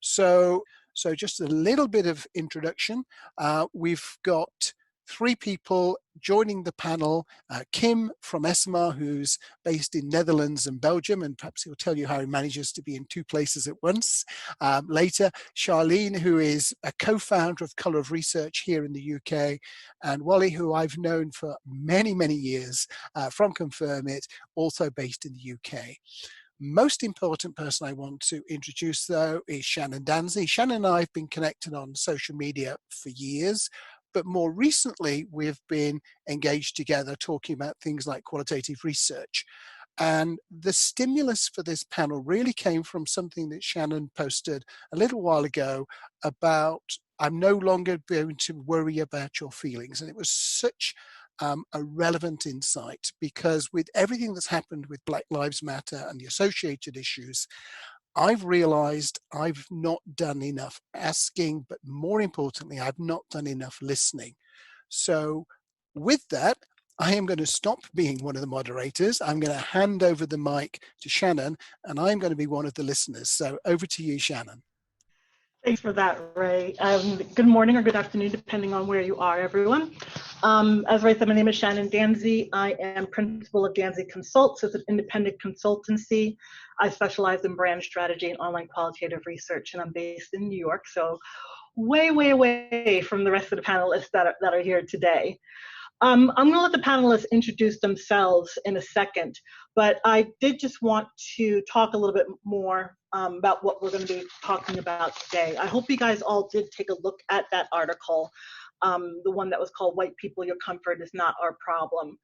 So, so just a little bit of introduction. We've got three people joining the panel. Kim from ESOMAR, who's based in Netherlands and Belgium, and perhaps he'll tell you how he manages to be in two places at once later. Charlene, who is a co-founder of Colour of Research here in the UK, and Wale, who I've known for many, many years from Confirmit, also based in the UK. Most important person I want to introduce, though, is Shannon Danzy. Shannon and I have been connected on social media for years, but more recently, we've been engaged together talking about things like qualitative research. And the stimulus for this panel really came from something that Shannon posted a little while ago about, I'm no longer going to worry about your feelings. And it was such a relevant insight, because with everything that's happened with Black Lives Matter and the associated issues, I've realized I've not done enough asking, but more importantly, I've not done enough listening. So with that, I am going to stop being one of the moderators. I'm going to hand over the mic to Shannon, and I'm going to be one of the listeners. So over to you, Shannon. Thanks for that, Ray. Good morning or good afternoon, depending on where you are, everyone. As Ray said, my name is Shannon Danzy. I am principal of Danzy Consults. It's an independent consultancy. I specialize in brand strategy and online qualitative research, and I'm based in New York, so way, way away from the rest of the panelists that are here today. I'm going to let the panelists introduce themselves in a second, but I did just want to talk a little bit more about what we're going to be talking about today. I hope you guys all did take a look at that article, the one that was called "White People, Your Comfort is Not Our Problem."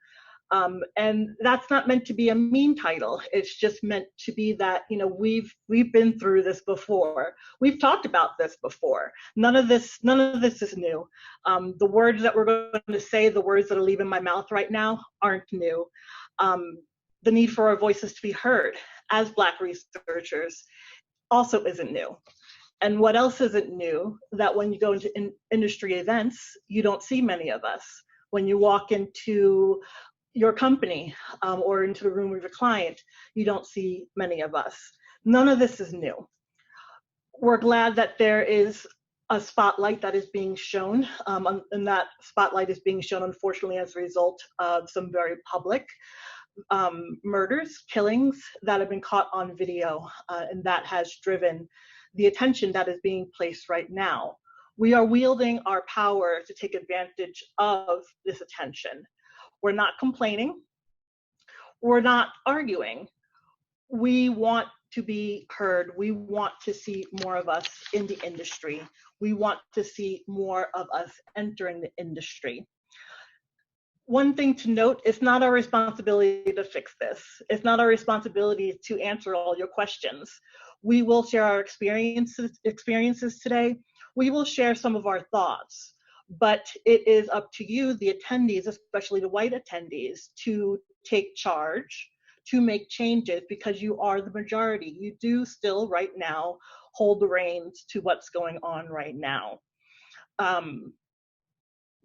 And that's not meant to be a mean title. It's just meant to be that, you know, we've been through this before. We've talked about this before. None of this is new. The words that we're going to say, the words that are leaving my mouth right now, aren't new. The need for our voices to be heard as Black researchers also isn't new. And what else isn't new? That when you go into industry events, you don't see many of us. When you walk into your company or into the room with your client, you don't see many of us. None of this is new. We're glad that there is a spotlight that is being shown, and that spotlight is being shown, unfortunately, as a result of some very public murders, killings that have been caught on video, and that has driven the attention that is being placed right now. We are wielding our power to take advantage of this attention. We're not complaining. We're not arguing. We want to be heard. We want to see more of us in the industry. We want to see more of us entering the industry. One thing to note, it's not our responsibility to fix this. It's not our responsibility to answer all your questions. We will share our experiences today. We will share some of our thoughts. But it is up to you, the attendees, especially the white attendees, to take charge, to make changes, because you are the majority. You do still right now hold the reins to what's going on right now.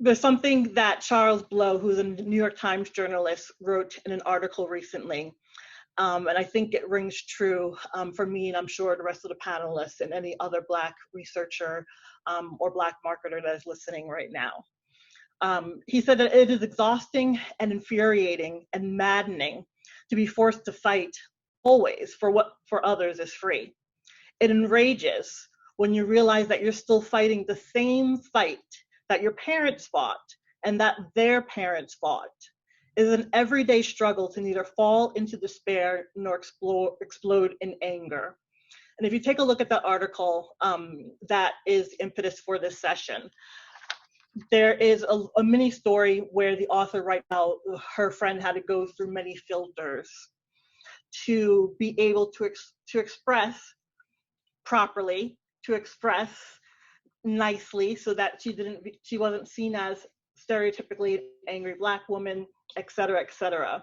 There's something that Charles Blow, who's a New York Times journalist, wrote in an article recently. And I think it rings true for me, and I'm sure the rest of the panelists and any other Black researcher or Black marketer that is listening right now. He said that it is exhausting and infuriating and maddening to be forced to fight always for what for others is free. It enrages when you realize that you're still fighting the same fight that your parents fought and that their parents fought. It is an everyday struggle to neither fall into despair nor explode in anger. And if you take a look at that article, that is the impetus for this session. There is a mini story where the author writes how her friend had to go through many filters to be able to express properly, to express nicely, so that she wasn't seen as stereotypically angry Black woman, et cetera, et cetera.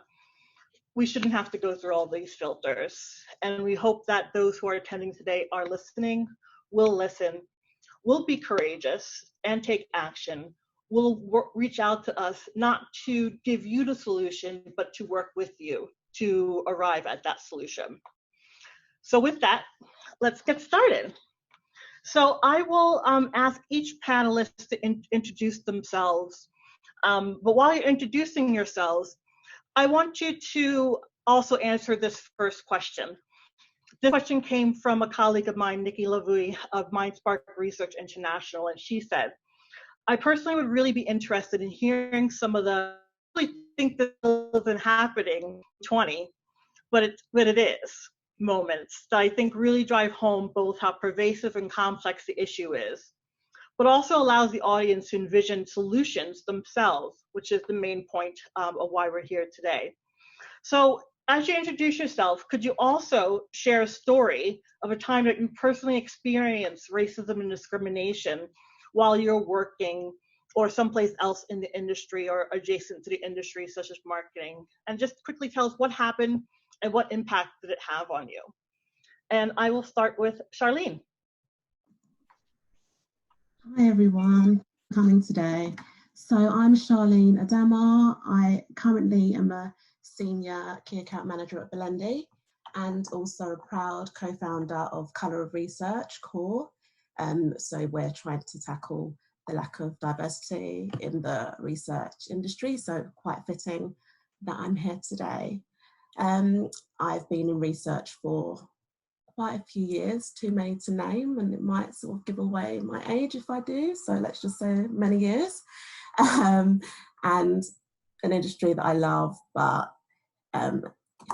We shouldn't have to go through all these filters. And we hope that those who are attending today are listening, will listen, will be courageous and take action, will reach out to us, not to give you the solution, but to work with you to arrive at that solution. So with that, let's get started. So I will ask each panelist to introduce themselves. But while you're introducing yourselves, I want you to also answer this first question. This question came from a colleague of mine, Nikki Lavouille of MindSpark Research International, and she said, I personally would really be interested in hearing some of the, I really think this isn't happening in 20, but it is moments that I think really drive home both how pervasive and complex the issue is, but also allows the audience to envision solutions themselves, which is the main point of why we're here today. So as you introduce yourself, could you also share a story of a time that you personally experienced racism and discrimination while you're working or someplace else in the industry or adjacent to the industry, such as marketing? And just quickly tell us what happened and what impact did it have on you? And I will start with Charlene. Hi everyone, coming today. So I'm Charlene Adamah. I currently am a senior key account manager at Bilendi and also a proud co-founder of Colour of Research Core. So we're trying to tackle the lack of diversity in the research industry, so quite fitting that I'm here today. I've been in research for quite a few years, too many to name, and it might sort of give away my age if I do, so let's just say many years. And an industry that I love, but I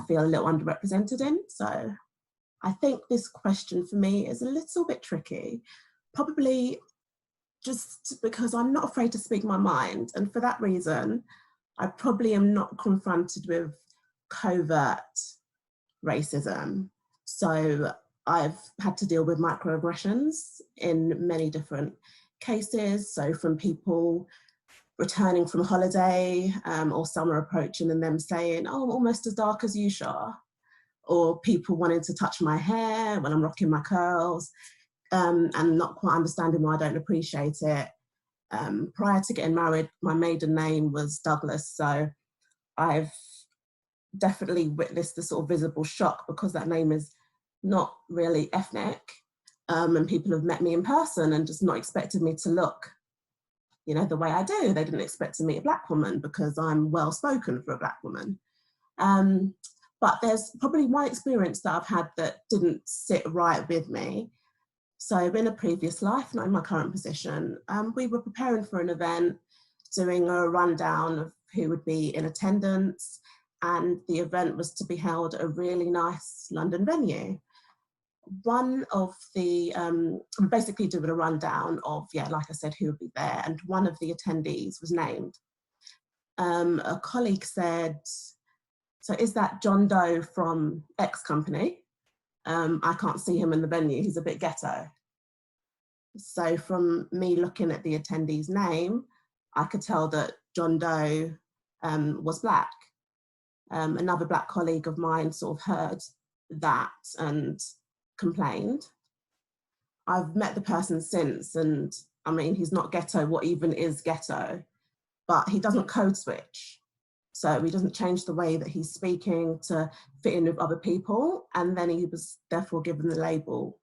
feel a little underrepresented in. So I think this question for me is a little bit tricky, probably just because I'm not afraid to speak my mind. And for that reason, I probably am not confronted with covert racism. So I've had to deal with microaggressions in many different cases. So from people returning from holiday or summer approaching and them saying, oh, I'm almost as dark as you, Shah. Or people wanting to touch my hair when I'm rocking my curls and not quite understanding why I don't appreciate it. Prior to getting married, my maiden name was Douglas. So I've definitely witnessed the sort of visible shock because that name is not really ethnic. And people have met me in person and just not expected me to look, you know, the way I do. They didn't expect to meet a Black woman because I'm well spoken for a Black woman. But there's probably one experience that I've had that didn't sit right with me. So in a previous life, not in my current position, we were preparing for an event, doing a rundown of who would be in attendance, and the event was to be held at a really nice London venue. One of the, basically doing a rundown of, like I said, who would be there, and one of the attendees was named. A colleague said, so is that John Doe from X company? I can't see him in the venue, he's a bit ghetto. So from me looking at the attendee's name, I could tell that John Doe was Black. Another Black colleague of mine sort of heard that and complained. I've met the person since, and I mean, he's not ghetto. What even is ghetto? But he doesn't code switch. So he doesn't change the way that he's speaking to fit in with other people. And then he was therefore given the label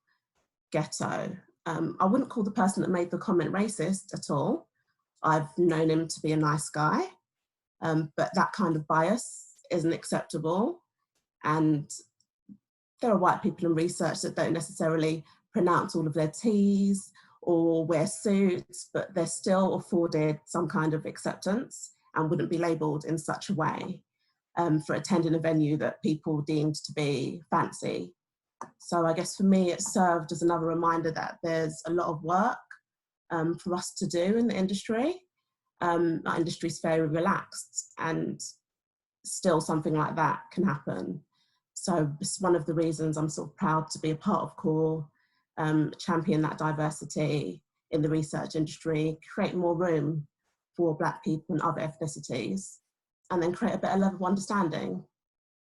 ghetto. I wouldn't call the person that made the comment racist at all. I've known him to be a nice guy, but that kind of bias isn't acceptable. And there are white people in research that don't necessarily pronounce all of their T's or wear suits, but they're still afforded some kind of acceptance and wouldn't be labelled in such a way for attending a venue that people deemed to be fancy. So I guess for me, it served as another reminder that there's a lot of work for us to do in the industry. Our industry is very relaxed, and still something like that can happen. So it's one of the reasons I'm sort of proud to be a part of CORE, champion that diversity in the research industry, create more room for Black people and other ethnicities, and then create a better level of understanding,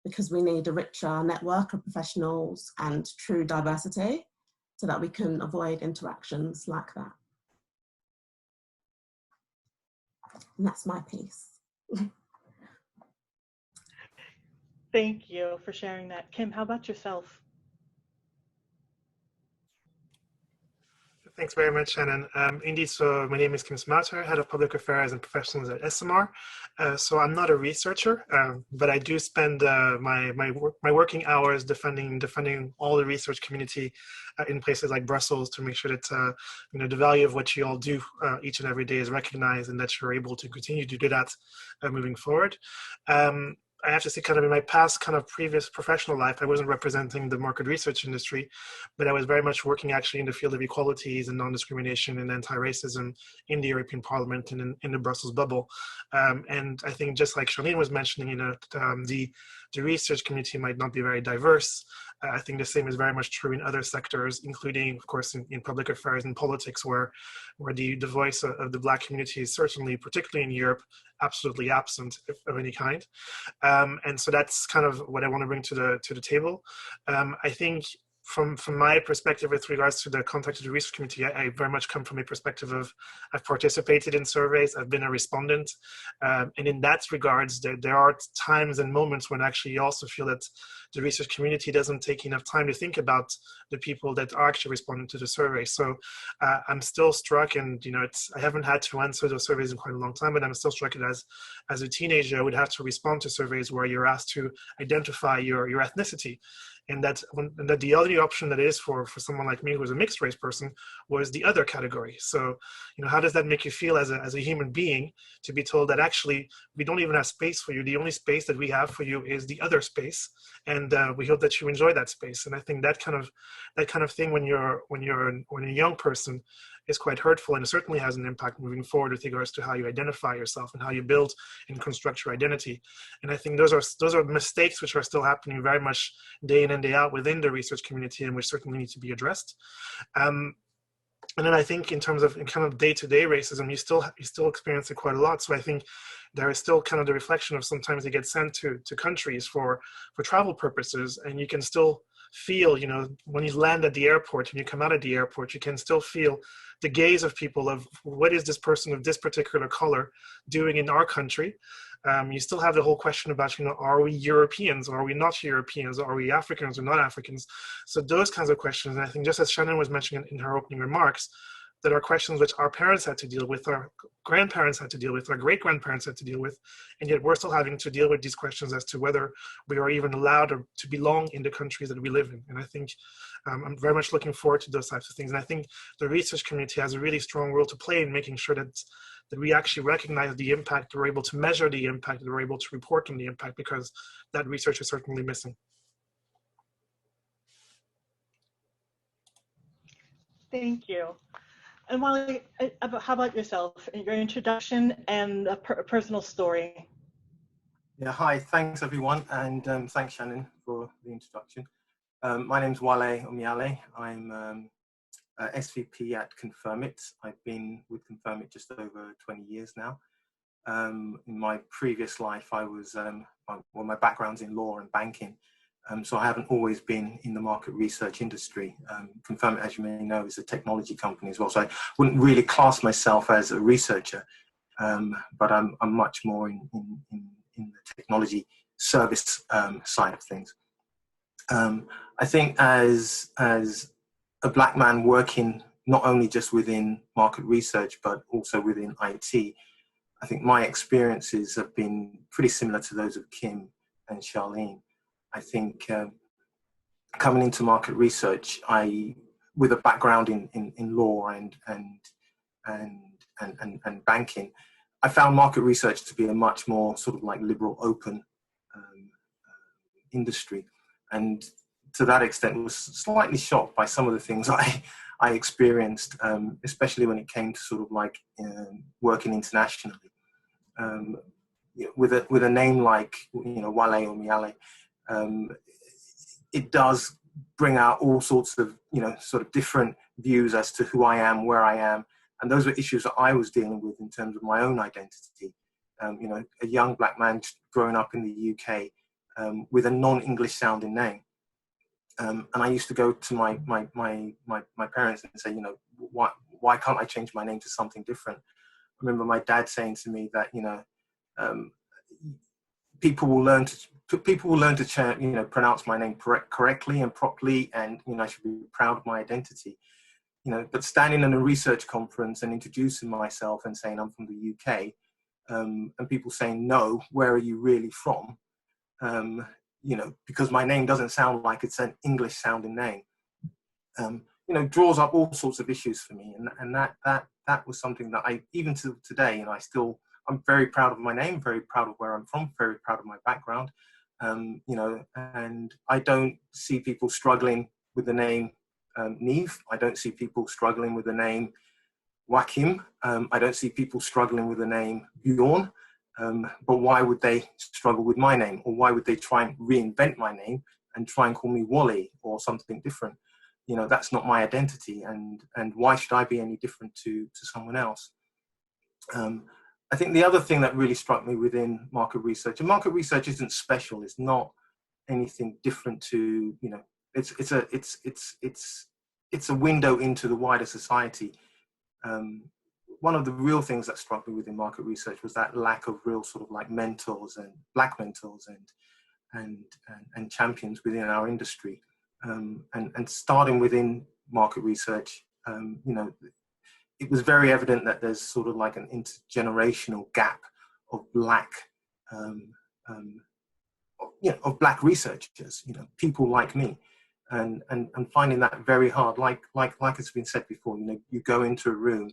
because we need a richer network of professionals and true diversity so that we can avoid interactions like that. And that's my piece. Thank you for sharing that. Kim, how about yourself? Thanks very much, Shannon. Indeed, so my name is Kim Smouter, Head of Public Affairs and Professionals at ESOMAR. So I'm not a researcher, but I do spend my working hours defending all the research community in places like Brussels to make sure that the value of what you all do each and every day is recognized and that you're able to continue to do that moving forward. I have to say, kind of in my past, kind of previous professional life, I wasn't representing the market research industry, but I was very much working actually in the field of equalities and non-discrimination and anti-racism in the European Parliament and in the Brussels bubble. And I think just like Charlene was mentioning, the research community might not be very diverse. I think the same is very much true in other sectors, including, of course, in public affairs and politics, where the voice of the Black community is certainly, particularly in Europe, absolutely absent of any kind. And so that's kind of what I want to bring to the table. I think from my perspective with regards to the contact of the research community, I very much come from a perspective of I've participated in surveys, I've been a respondent, and in that regards, there are times and moments when actually you also feel that the research community doesn't take enough time to think about the people that are actually responding to the survey. So I'm still struck, and I haven't had to answer those surveys in quite a long time, but I'm still struck as a teenager, I would have to respond to surveys where you're asked to identify your ethnicity. And that the only option that is for someone like me who's a mixed race person was the other category. So, how does that make you feel as a human being to be told that actually we don't even have space for you? The only space that we have for you is the other space, and we hope that you enjoy that space. And I think that kind of thing when you're a young person is quite hurtful, and it certainly has an impact moving forward with regards to how you identify yourself and how you build and construct your identity. And I think those are mistakes which are still happening very much day in and day out within the research community, and which certainly need to be addressed. And then I think in terms of kind of day-to-day racism, you still experience it quite a lot. So I think there is still kind of the reflection of sometimes they get sent to countries for travel purposes, and you can still feel, when you land at the airport and you come out of the airport, you can still feel the gaze of people of what is this person of this particular color doing in our country. You still have the whole question about, are we Europeans or are we not Europeans? Are we Africans or not Africans? So those kinds of questions, and I think just as Shannon was mentioning in her opening remarks, that are questions which our parents had to deal with, our grandparents had to deal with, our great-grandparents had to deal with, and yet we're still having to deal with these questions as to whether we are even allowed to belong in the countries that we live in. And I think I'm very much looking forward to those types of things. And I think the research community has a really strong role to play in making sure that we actually recognize the impact, we're able to measure the impact, we're able to report on the impact, because that research is certainly missing. Thank you. And Wale, how about yourself, your introduction and a personal story? Yeah, hi, thanks everyone, and thanks Shannon for the introduction. My name's Wale Omiyale. I'm SVP at Confirmit. I've been with Confirmit just over 20 years now. In my previous life, I was, my background's in law and banking. So I haven't always been in the market research industry. Confirmit, as you may know, is a technology company as well. So I wouldn't really class myself as a researcher, but I'm much more in the technology service side of things. I think as a Black man working not only just within market research, but also within IT, I think my experiences have been pretty similar to those of Kim and Charlene. I think coming into market research, with a background in law and banking, I found market research to be a much more sort of like liberal, open industry, and to that extent was slightly shocked by some of the things I experienced, especially when it came to sort of like working internationally. With a name like Wale Omiyale, it does bring out all sorts of sort of different views as to who I am, where I am, and those were issues that I was dealing with in terms of my own identity. A young Black man growing up in the UK with a non-English sounding name, and I used to go to my parents and say, why can't I change my name to something different? I remember my dad saying to me that people will learn to pronounce my name correctly and properly, and I should be proud of my identity. but standing in a research conference and introducing myself and saying I'm from the UK, and people saying, no, where are you really from? Because my name doesn't sound like it's an English sounding name, draws up all sorts of issues for me. And that was something that I, even to today, I'm very proud of my name, very proud of where I'm from, very proud of my background, and I don't see people struggling with the name Neve. I don't see people struggling with the name Wakim. I don't see people struggling with the name Bjorn. But why would they struggle with my name? Or why would they try and reinvent my name and try and call me Wale or something different? That's not my identity. And why should I be any different to someone else? I think the other thing that really struck me within market research, and market research isn't special. It's not anything different to, it's a window into the wider society. One of the real things that struck me within market research was that lack of real sort of like mentors and black mentors and champions within our industry. And starting within market research, it was very evident that there's sort of like an intergenerational gap of black, of black researchers, people like me, and finding that very hard. Like it's been said before, you go into a room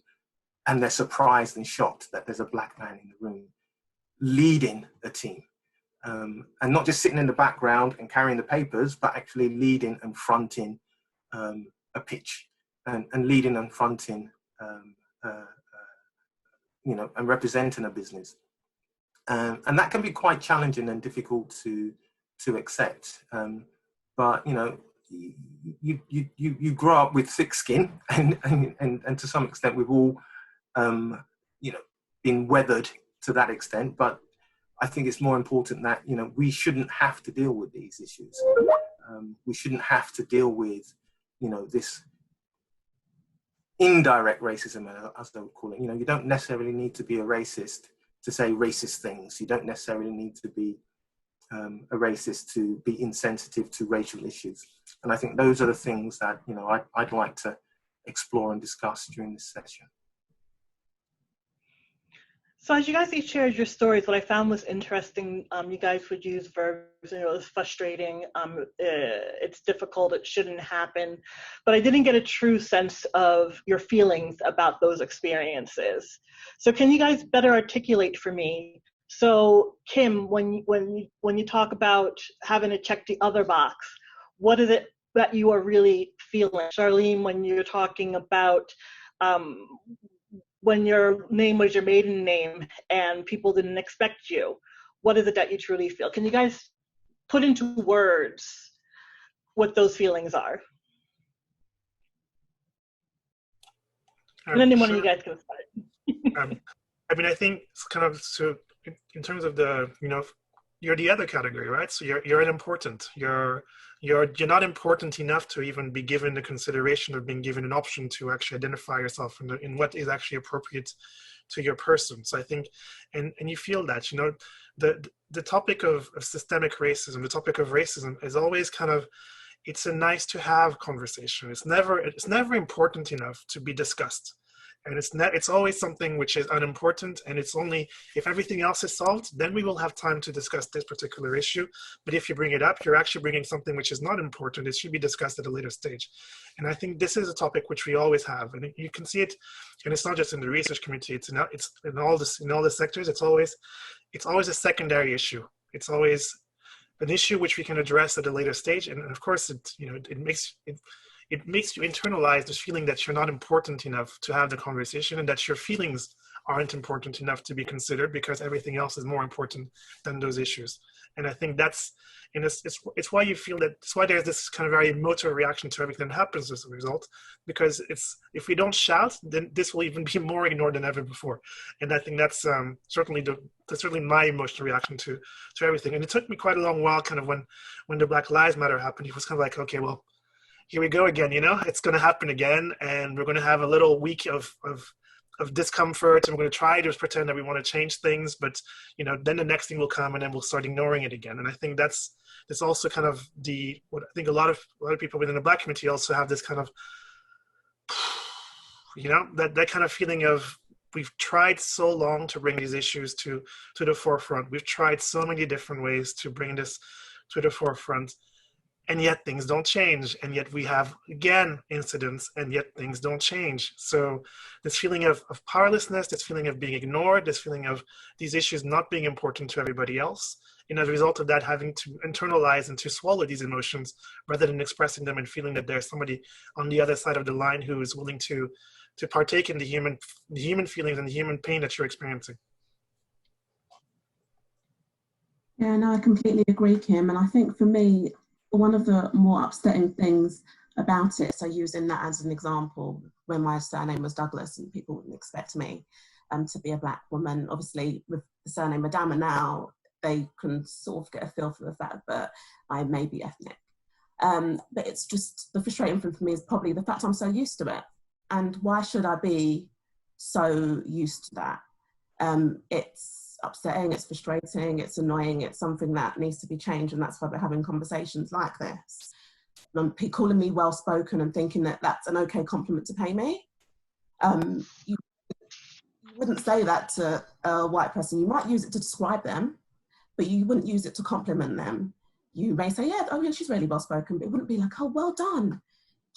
and they're surprised and shocked that there's a black man in the room leading a team, and not just sitting in the background and carrying the papers, but actually leading and fronting a pitch and leading and fronting, and representing a business. And that can be quite challenging and difficult to accept. But you grow up with thick skin, and to some extent we've all been weathered to that extent. But I think it's more important that we shouldn't have to deal with these issues. We shouldn't have to deal with this indirect racism, as they would call it. You don't necessarily need to be a racist to say racist things. You don't necessarily need to be a racist to be insensitive to racial issues. And I think those are the things that I'd like to explore and discuss during this session. So as you guys each shared your stories, what I found was interesting, you guys would use verbs, it's frustrating, it's difficult, it shouldn't happen, but I didn't get a true sense of your feelings about those experiences. So can you guys better articulate for me? So Kim, when you talk about having to check the other box, what is it that you are really feeling? Charlene, when you're talking about when your name was your maiden name and people didn't expect you, what is it that you truly feel? Can you guys put into words what those feelings are? And then one of you guys can start. I think it's kind of, so in terms of the, you're the other category, right? So you're unimportant. You're not important enough to even be given the consideration of being given an option to actually identify yourself in what is actually appropriate to your person. So I think, and you feel that, the topic of systemic racism, the topic of racism is always kind of, it's a nice to have conversation. It's never important enough to be discussed. And it's always something which is unimportant, and it's only if everything else is solved, then we will have time to discuss this particular issue. But if you bring it up, you're actually bringing something which is not important. It should be discussed at a later stage. And I think this is a topic which we always have, and you can see it, and it's not just in the research community. It's in all the sectors. It's always a secondary issue. It's always an issue which we can address at a later stage. And of course, it makes you internalize this feeling that you're not important enough to have the conversation, and that your feelings aren't important enough to be considered because everything else is more important than those issues. And I think it's why you feel that, it's why there's this kind of very motor reaction to everything that happens as a result, because if we don't shout, then this will even be more ignored than ever before. And I think that's certainly my emotional reaction to everything. And it took me quite a long while, kind of when the Black Lives Matter happened, it was kind of like, okay, well, here we go again, it's going to happen again, and we're going to have a little week of discomfort, and we're going to try to pretend that we want to change things, but then the next thing will come, and then we'll start ignoring it again. And I think that's also kind of what I think a lot of people within the Black community also have this kind of You know, that kind of feeling of, we've tried so long to bring these issues to the forefront. We've tried so many different ways to bring this to the forefront, and yet things don't change. And yet we have, again, incidents, and yet things don't change. So this feeling of powerlessness, this feeling of being ignored, this feeling of these issues not being important to everybody else, and as a result of that, having to internalize and to swallow these emotions rather than expressing them and feeling that there's somebody on the other side of the line who is willing to partake in the human feelings and the human pain that you're experiencing. Yeah, no, I completely agree, Kim. And I think for me, one of the more upsetting things about it, so using that as an example, when my surname was Douglas and people wouldn't expect me to be a Black woman, obviously with the surname Adamah now, they can sort of get a feel for the fact that I may be ethnic. But it's just, the frustrating thing for me is probably the fact I'm so used to it. And why should I be so used to that? It's upsetting, it's frustrating, it's annoying, it's something that needs to be changed, and that's why we're having conversations like this. Calling me well-spoken and thinking that that's an okay compliment to pay me. You wouldn't say that to a white person. You might use it to describe them, but you wouldn't use it to compliment them. You may say, yeah, oh yeah, she's really well-spoken, but it wouldn't be like, oh, well done,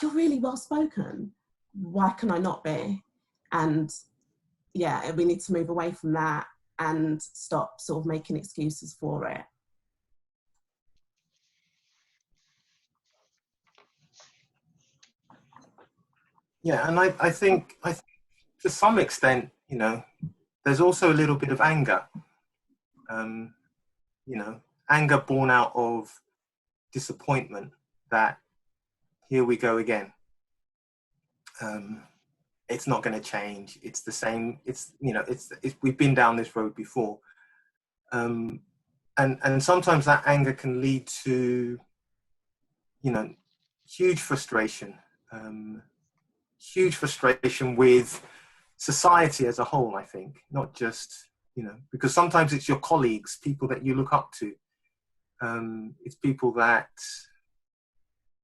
you're really well-spoken. Why can I not be? And yeah, we need to move away from that and stop sort of making excuses for it. Yeah, and I think to some extent, you know, there's also a little bit of anger, you know, anger born out of disappointment that here we go again. It's not going to change. It's the same. It's, you know, we've been down this road before. And sometimes that anger can lead to, you know, huge frustration with society as a whole, I think, not just, you know, because sometimes it's your colleagues, people that you look up to. It's people that,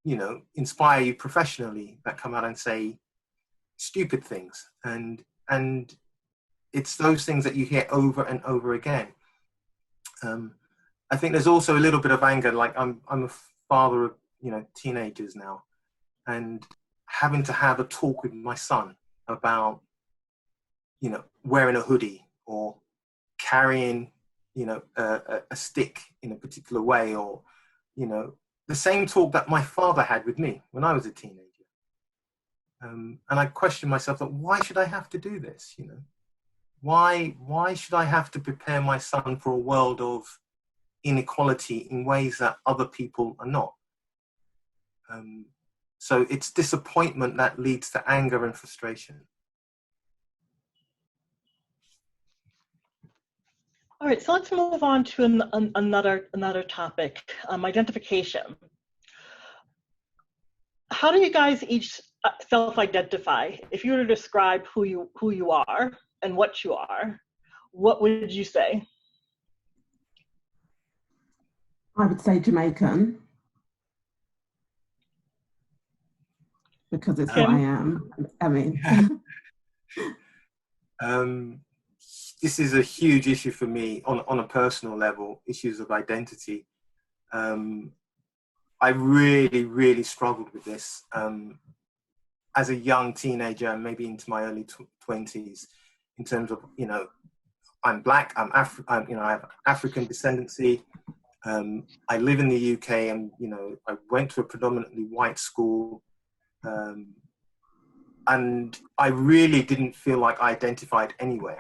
you know, inspire you professionally, that come out and say stupid things, and it's those things that you hear over and over again. I think there's also a little bit of anger, like I'm a father of, you know, teenagers now, and having to have a talk with my son about, you know, wearing a hoodie or carrying, you know, a stick in a particular way, or, you know, the same talk that my father had with me when I was a teenager. And I question myself, that why should I have to do this? You know, why should I have to prepare my son for a world of inequality in ways that other people are not? So it's disappointment that leads to anger and frustration. All right, so let's move on to another topic, identification. How do you guys each self-identify? If you were to describe who you are and what you are, what would you say? I would say Jamaican, because it's what I am. I mean, this is a huge issue for me on a personal level, issues of identity. I really struggled with this as a young teenager, and maybe into my early 20s, in terms of, you know, I'm Black, you know, I have African descendancy. I live in the UK, and, you know, I went to a predominantly white school, and I really didn't feel like I identified anywhere.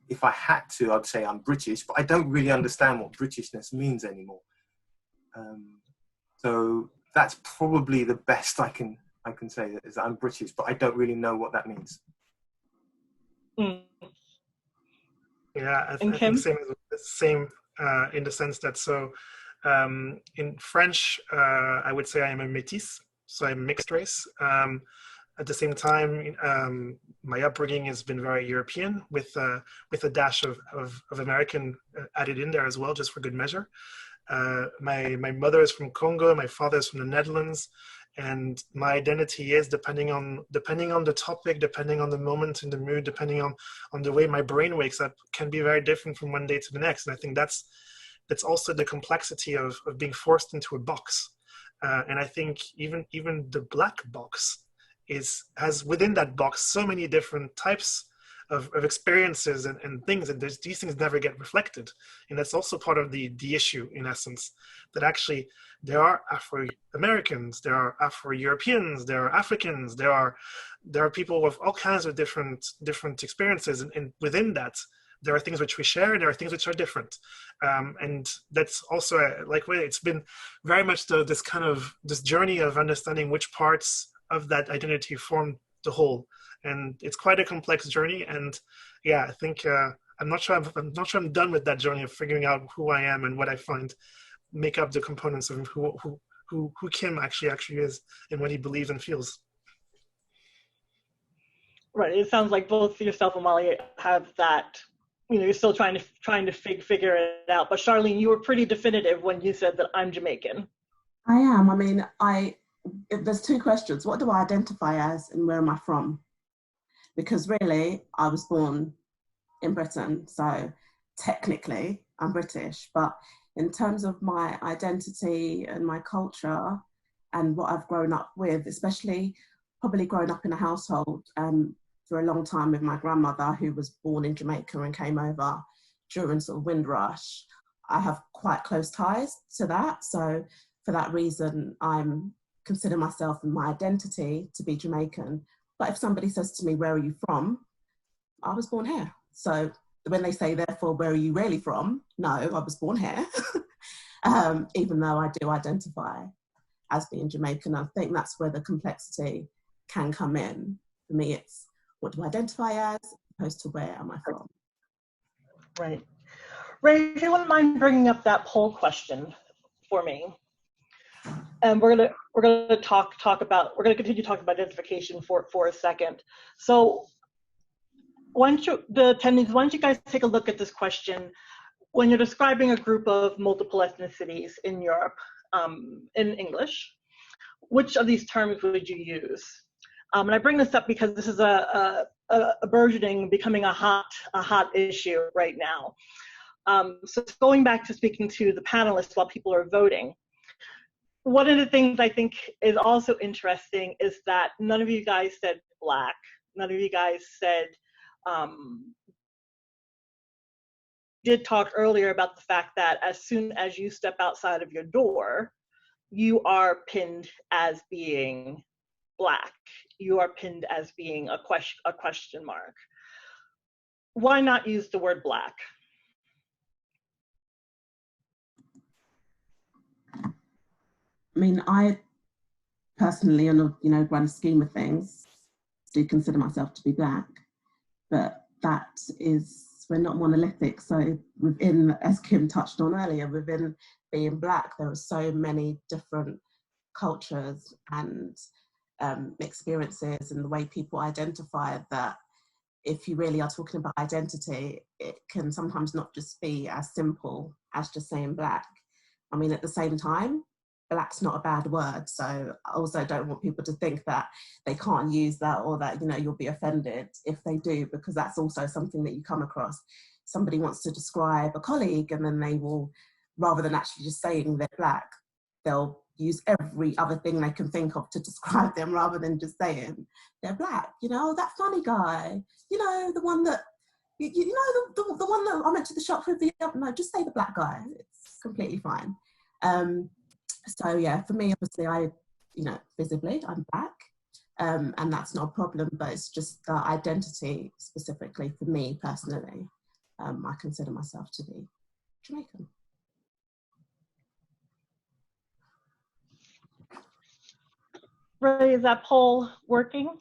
If I had to, I'd say I'm British, but I don't really understand what Britishness means anymore. So that's probably the best I can say, is that I'm British, but I don't really know what that means. Mm. Yeah, I think same in the sense that, so in French, I would say I am a métis, so I'm mixed race. At the same time, my upbringing has been very European, with a dash of American added in there as well, just for good measure. My mother is from Congo, my father is from the Netherlands, And my identity is depending on the topic, depending on the moment in the mood, depending on the way my brain wakes up, can be very different from one day to the next. And I think that's also the complexity of being forced into a box. And I think even the black box has within that box so many different types of experiences and things, and these things never get reflected. And that's also part of the issue, in essence, that actually there are Afro-Americans, there are Afro-Europeans, there are Africans, there are people with all kinds of different experiences, and within that, there are things which we share, there are things which are different. And that's also, it's been very much this journey of understanding which parts of that identity form the whole. And it's quite a complex journey. And yeah, I think I'm not sure I'm done with that journey of figuring out who I am and what I find make up the components of who Kim actually is and what he believes and feels. Right. It sounds like both yourself and Wale have that. You're still trying to figure it out. But Charlene, you were pretty definitive when you said that I'm Jamaican. I am. I mean, there's two questions. What do I identify as and where am I from? Because really, I was born in Britain, so technically I'm British. But in terms of my identity and my culture and what I've grown up with, especially probably growing up in a household for a long time with my grandmother, who was born in Jamaica and came over during sort of Windrush, I have quite close ties to that. So for that reason, I'm consider myself and my identity to be Jamaican. But if somebody says to me, where are you from? I was born here. So when they say, therefore, where are you really from? No, I was born here. Even though I do identify as being Jamaican. I think that's where the complexity can come in. For me, it's what do I identify as opposed to where am I from? Right. Ray, if you wouldn't mind bringing up that poll question for me. And we're gonna continue talking about identification for a second. So the attendees, why don't you guys take a look at this question? When you're describing a group of multiple ethnicities in Europe, in English, which of these terms would you use? And I bring this up because this is a burgeoning, becoming a hot issue right now. So going back to speaking to the panelists while people are voting, one of the things I think is also interesting is that none of you guys said Black. None of you guys said, did talk earlier about the fact that as soon as you step outside of your door, you are pinned as being Black. You are pinned as being a question mark. Why not use the word Black? I mean, I personally, on a grand scheme of things, do consider myself to be Black, but we're not monolithic. So within, as Kim touched on earlier, within being Black, there are so many different cultures and experiences and the way people identify that if you really are talking about identity, it can sometimes not just be as simple as just saying Black. I mean, at the same time, Black's not a bad word. So I also don't want people to think that they can't use that or that, you'll be offended if they do, because that's also something that you come across. Somebody wants to describe a colleague and then they will, rather than actually just saying they're Black, they'll use every other thing they can think of to describe them rather than just saying they're Black. That funny guy, the one that, the one that I went to the shop with no, just say the Black guy. It's completely fine. So yeah, for me, obviously, visibly, I'm Black, and that's not a problem, but it's just the identity specifically for me personally. I consider myself to be Jamaican. Ray, is that poll working?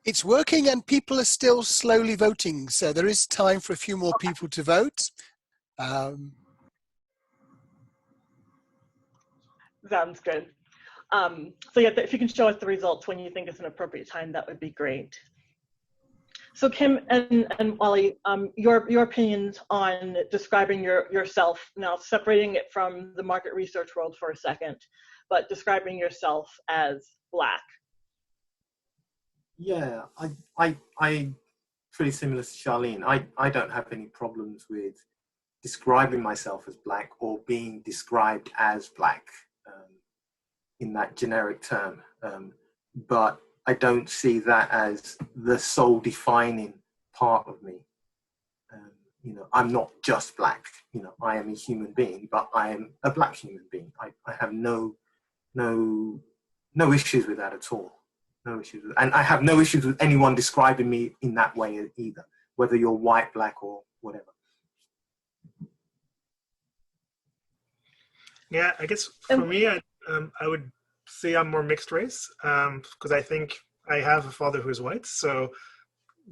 It's working and people are still slowly voting. So there is time for a few more people to vote. Sounds good. So yeah, if you can show us the results when you think it's an appropriate time, that would be great. So Kim and Wale, your opinions on describing yourself, now separating it from the market research world for a second, but describing yourself as Black. Yeah, I pretty similar to Charlene. I don't have any problems with describing myself as Black or being described as Black in that generic term. But I don't see that as the sole defining part of me. You know, I'm not just Black. You know, I am a human being, but I am a Black human being. I have no issues with that at all. No issues with, and I have no issues with anyone describing me in that way either, whether you're white, Black, or whatever. Yeah, I guess for me, I would say I'm more mixed race because I think I have a father who's white. So,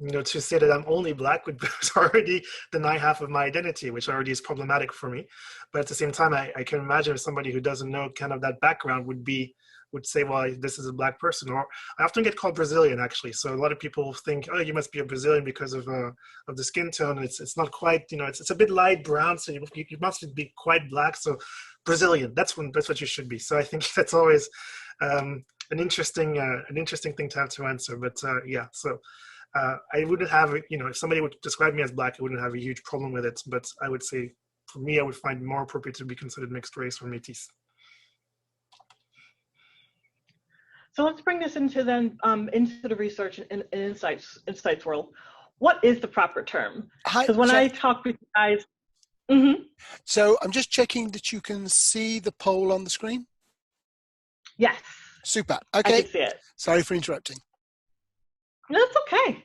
you know, to say that I'm only Black would already deny half of my identity, which already is problematic for me. But at the same time, I can imagine somebody who doesn't know kind of that background would say, well, this is a Black person. Or I often get called Brazilian, actually. So a lot of people think, oh, you must be a Brazilian because of the skin tone. It's not quite, you know, it's a bit light brown, so you must be quite Black. So Brazilian, that's what you should be. So I think that's always an interesting thing to have to answer. But yeah, so I wouldn't have, you know, if somebody would describe me as Black, I wouldn't have a huge problem with it. But I would say, for me, I would find it more appropriate to be considered mixed race or métis. So let's bring this into the research and insights world. What is the proper term? Because when I talk with you guys, So I'm just checking that you can see the poll on the screen. Yes. Super. Okay. I can see it. Sorry for interrupting. That's okay.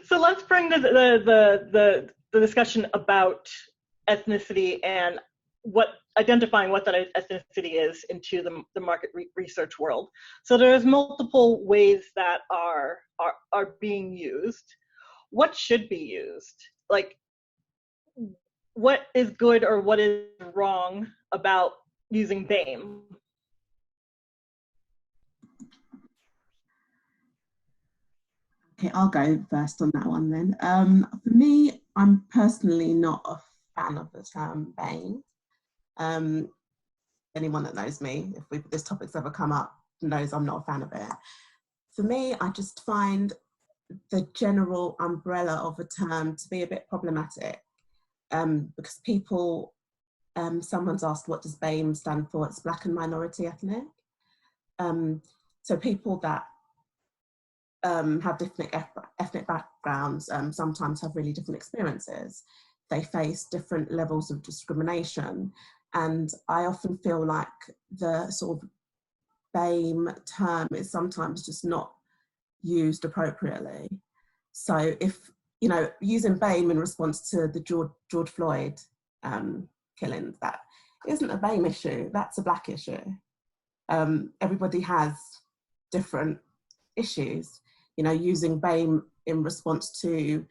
So let's bring the discussion about ethnicity and identifying what that ethnicity is into the market research world. So there's multiple ways that are being used. What should be used? Like, what is good or what is wrong about using BAME? Okay, I'll go first on that one then. For me, I'm personally not a fan of the term BAME. Anyone that knows me, if this topic's ever come up, knows I'm not a fan of it. For me, I just find the general umbrella of a term to be a bit problematic because people, someone's asked, what does BAME stand for? It's Black and Minority Ethnic. So people that have different ethnic backgrounds sometimes have really different experiences. They face different levels of discrimination. And I often feel like the sort of BAME term is sometimes just not used appropriately. So if, you know, using BAME in response to the George Floyd killings, that isn't a BAME issue, that's a Black issue. Everybody has different issues. You know, using BAME in response to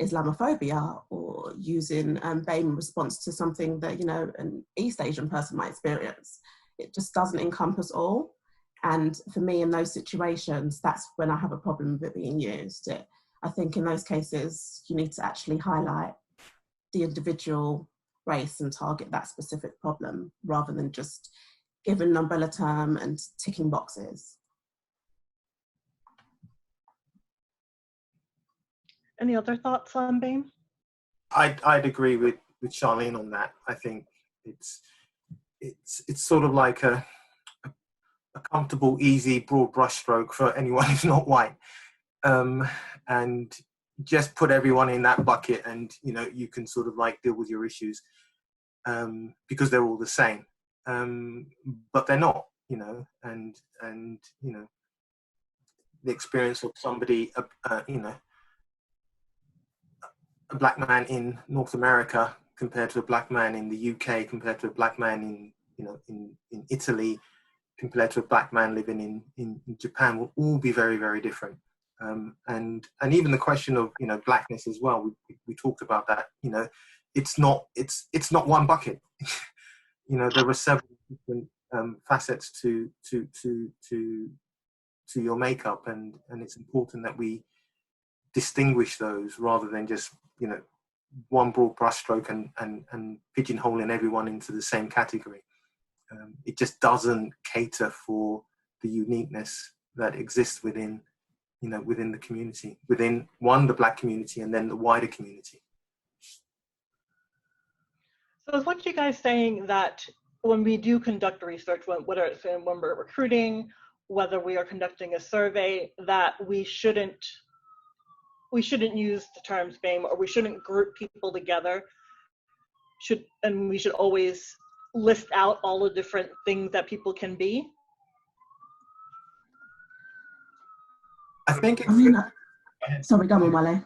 Islamophobia or using BAME in response to something that, you know, an East Asian person might experience. It just doesn't encompass all. And for me, in those situations, that's when I have a problem with it being used. I think in those cases, you need to actually highlight the individual race and target that specific problem rather than just give an umbrella term and ticking boxes. Any other thoughts on BAME? I'd agree with Charlene on that. I think it's sort of like a comfortable, easy, broad brushstroke for anyone who's not white, and just put everyone in that bucket, and you know, you can sort of like deal with your issues because they're all the same, but they're not, you know, and you know, the experience of somebody, you know, a Black man in North America compared to a Black man in the UK, compared to a Black man in, you know, in Italy, compared to a Black man living in Japan, will all be very, very different. And even the question of, you know, Blackness as well, we talked about that. You know, it's not one bucket. You know, there are several different facets to to your makeup, and it's important that we distinguish those rather than just, you know, one broad brushstroke and pigeonholing everyone into the same category. It just doesn't cater for the uniqueness that exists within, you know, within the community, within the Black community, and then the wider community. So is what you guys saying that when we do conduct research, whether it's when we're recruiting, whether we are conducting a survey, that we shouldn't use the terms BAME, or we shouldn't group people together, and we should always list out all the different things that people can be? I think I mean, sorry, go on, Wale.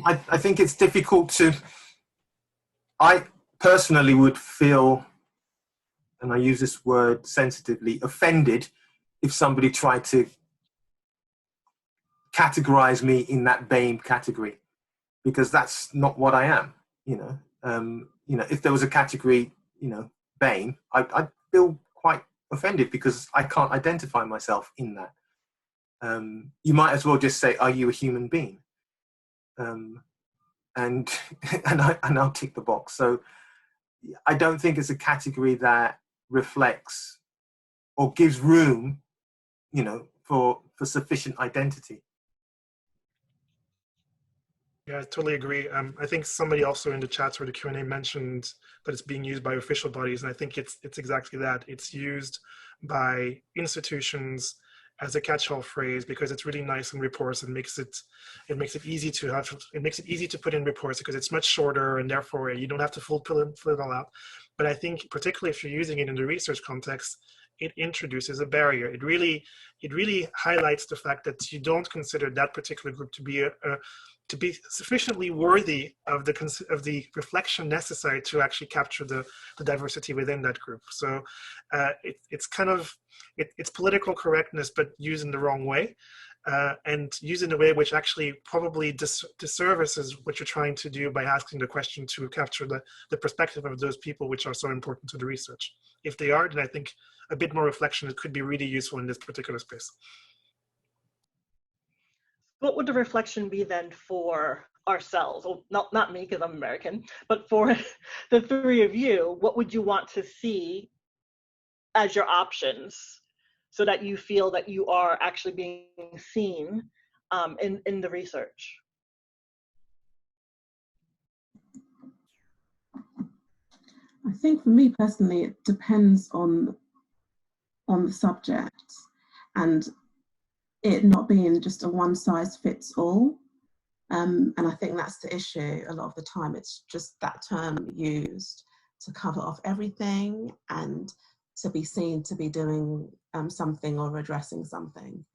I think it's difficult to, I personally would feel, and I use this word sensitively, offended if somebody tried to categorize me in that BAME category, because that's not what I am. You know, if there was a category, you know, BAME, I'd feel quite offended because I can't identify myself in that. You might as well just say, "Are you a human being?" And I'll tick the box. So I don't think it's a category that reflects or gives room, you know, for sufficient identity. Yeah, I totally agree. I think somebody also in the chat or the Q&A mentioned that it's being used by official bodies, and I think it's exactly that. It's used by institutions as a catch-all phrase because it's really nice in reports and makes it easy to put in reports because it's much shorter, and therefore you don't have to fill it all out. But I think particularly if you're using it in the research context, it introduces a barrier. It really highlights the fact that you don't consider that particular group to be sufficiently worthy of the reflection necessary to actually capture the diversity within that group. So it's kind of it's political correctness, but used in the wrong way, and used in a way which actually probably disservices what you're trying to do by asking the question to capture the perspective of those people which are so important to the research. If they are, then I think a bit more reflection, it could be really useful in this particular space. What would the reflection be then for ourselves? Well, not me because I'm American, but for the three of you, what would you want to see as your options so that you feel that you are actually being seen in the research? I think for me personally, it depends on the subject, and it not being just a one size fits all. And I think that's the issue a lot of the time. It's just that term used to cover off everything and to be seen to be doing something or addressing something.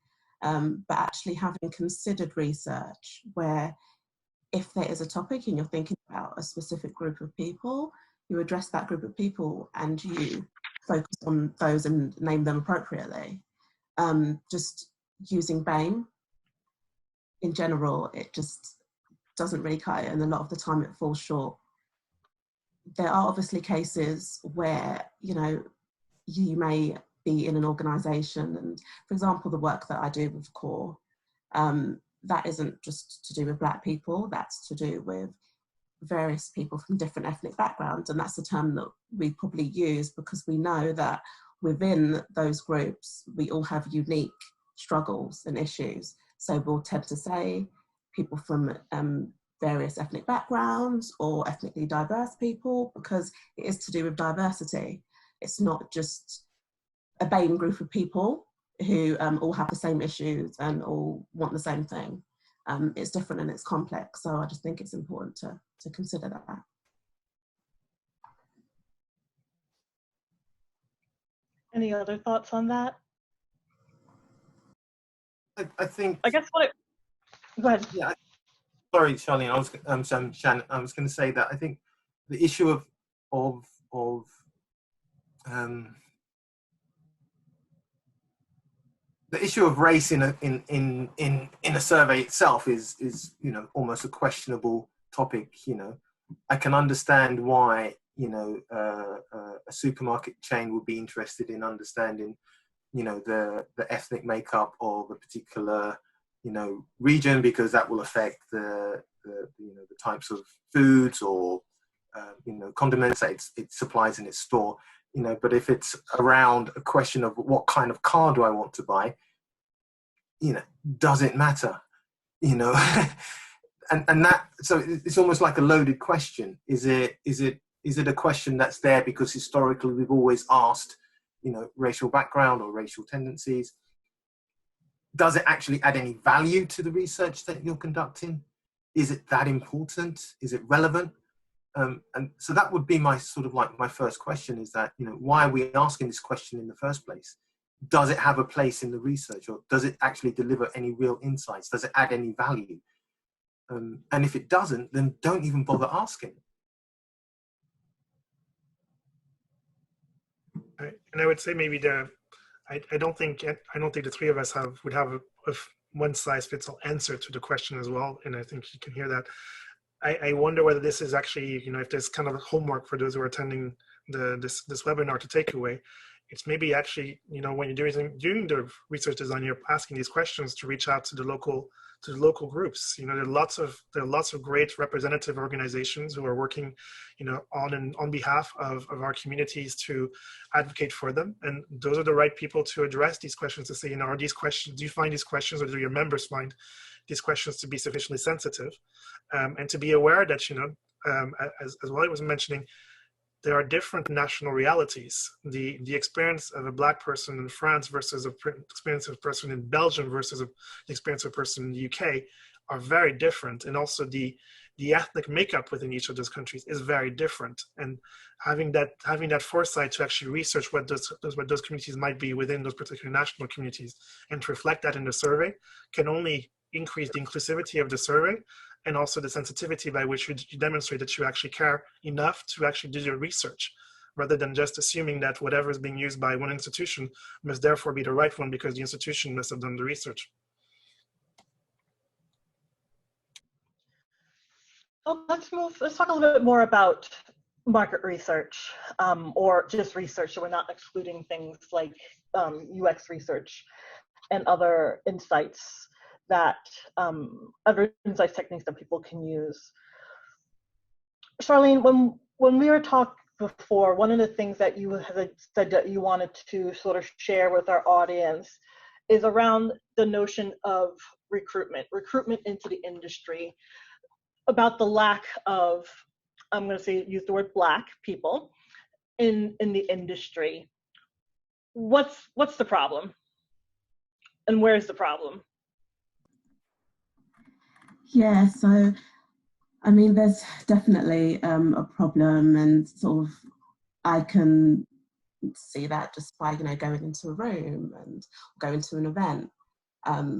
But actually having considered research where if there is a topic and you're thinking about a specific group of people, you address that group of people and you focus on those and name them appropriately. Just using BAME in general, it just doesn't really cut it, and a lot of the time it falls short. There are obviously cases where, you know, you may be in an organisation, and for example, the work that I do with CORE, that isn't just to do with Black people, that's to do with various people from different ethnic backgrounds, and that's the term that we probably use because we know that within those groups, we all have unique struggles and issues. So we'll tend to say people from various ethnic backgrounds or ethnically diverse people because it is to do with diversity. It's not just a BAME group of people who all have the same issues and all want the same thing. It's different and it's complex. So I just think it's important to consider that. Any other thoughts on that? I think. I guess go ahead. Yeah. Sorry, Charlene. Shannon. I was going to say that I think the issue of race in a survey itself is you know almost a questionable topic. You know, I can understand why you know a supermarket chain would be interested in understanding the ethnic makeup of a particular, region, because that will affect the types of foods or, condiments that it supplies in its store. But if it's around a question of what kind of car do I want to buy, does it matter? And that, so it's almost like a loaded question. Is it a question that's there because historically we've always asked, racial background or racial tendencies? Does it actually add any value to the research that you're conducting? Is it that important? Is it relevant? And so that would be my first question, is that, why are we asking this question in the first place? Does it have a place in the research, or does it actually deliver any real insights? Does it add any value? And if it doesn't, then don't even bother asking. And I would say maybe I don't think the three of us would have a one size fits all answer to the question as well. And I think you can hear that. I wonder whether this is actually, if there's kind of homework for those who are attending this webinar to take away. It's maybe actually, when you're doing the research design, you're asking these questions to reach out to the local groups. There are lots of great representative organizations who are working, on behalf of our communities to advocate for them. And those are the right people to address these questions, to say, are these questions, do you find these questions, or do your members find these questions to be sufficiently sensitive? And to be aware that, as Wale was mentioning, there are different national realities. The experience of a Black person in France versus the experience of a person in Belgium versus the experience of a person in the UK are very different. And also the ethnic makeup within each of those countries is very different. And having that foresight to actually research what those communities might be within those particular national communities, and to reflect that in the survey, can only increase the inclusivity of the survey, and also the sensitivity by which you demonstrate that you actually care enough to actually do your research, rather than just assuming that whatever is being used by one institution must therefore be the right one because the institution must have done the research. Well, let's talk a little bit more about market research, or just research. So we're not excluding things like UX research and other insights other insights techniques that people can use. Charlene, when we were talking before, one of the things that you had said that you wanted to sort of share with our audience is around the notion of recruitment into the industry, about the lack of, I'm going to use the word Black people in the industry. What's the problem? And where's the problem? Yeah, so I mean, there's definitely a problem, and sort of I can see that just by going into a room and going to an event,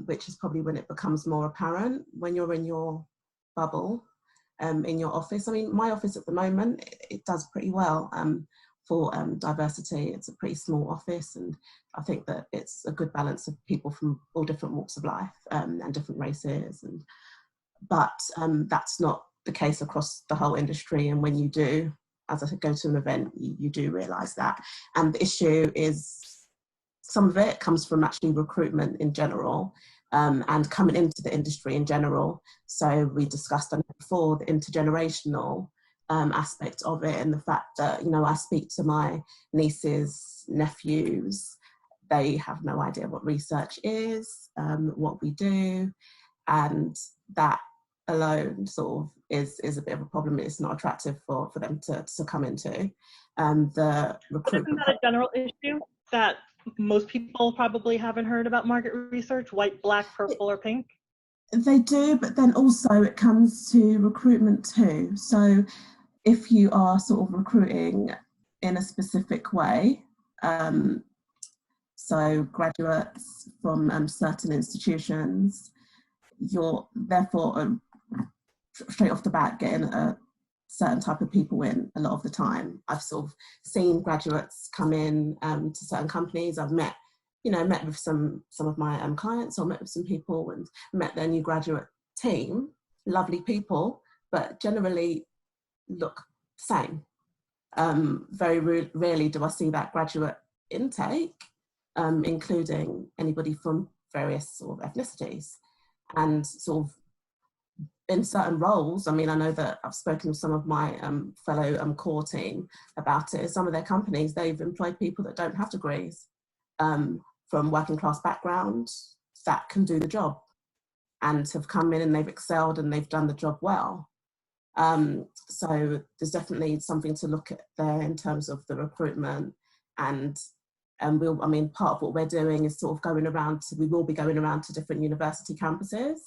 which is probably when it becomes more apparent. When you're in your bubble, in your office. I mean, my office at the moment, it does pretty well for diversity. It's a pretty small office, and I think that it's a good balance of people from all different walks of life and different races. But that's not the case across the whole industry. And when you do, as I said, go to an event, you do realise that. And the issue is, some of it comes from actually recruitment in general, and coming into the industry in general. So we discussed on it before, the intergenerational aspect of it, and the fact that, I speak to my nieces, nephews, they have no idea what research is, what we do, and that alone sort of is a bit of a problem. It's not attractive for them to come into. The recruitment. Isn't that a general issue that most people probably haven't heard about market research? White, Black, purple, or pink? They do, but then also it comes to recruitment too. So if you are sort of recruiting in a specific way, so graduates from certain institutions, you're therefore straight off the bat getting a certain type of people in a lot of the time. I've sort of seen graduates come in to certain companies. I've met with some of my clients, or met with some people and met their new graduate team, lovely people, but generally look the same. Very rarely do I see that graduate intake including anybody from various sort of ethnicities. And sort of in certain roles, I mean, I know that I've spoken with some of my fellow core team about it. Some of their companies, they've employed people that don't have degrees from working class backgrounds that can do the job and have come in and they've excelled and they've done the job well. So there's definitely something to look at there in terms of the recruitment, and I mean, part of what we're doing is sort of going around we will be going around to different university campuses,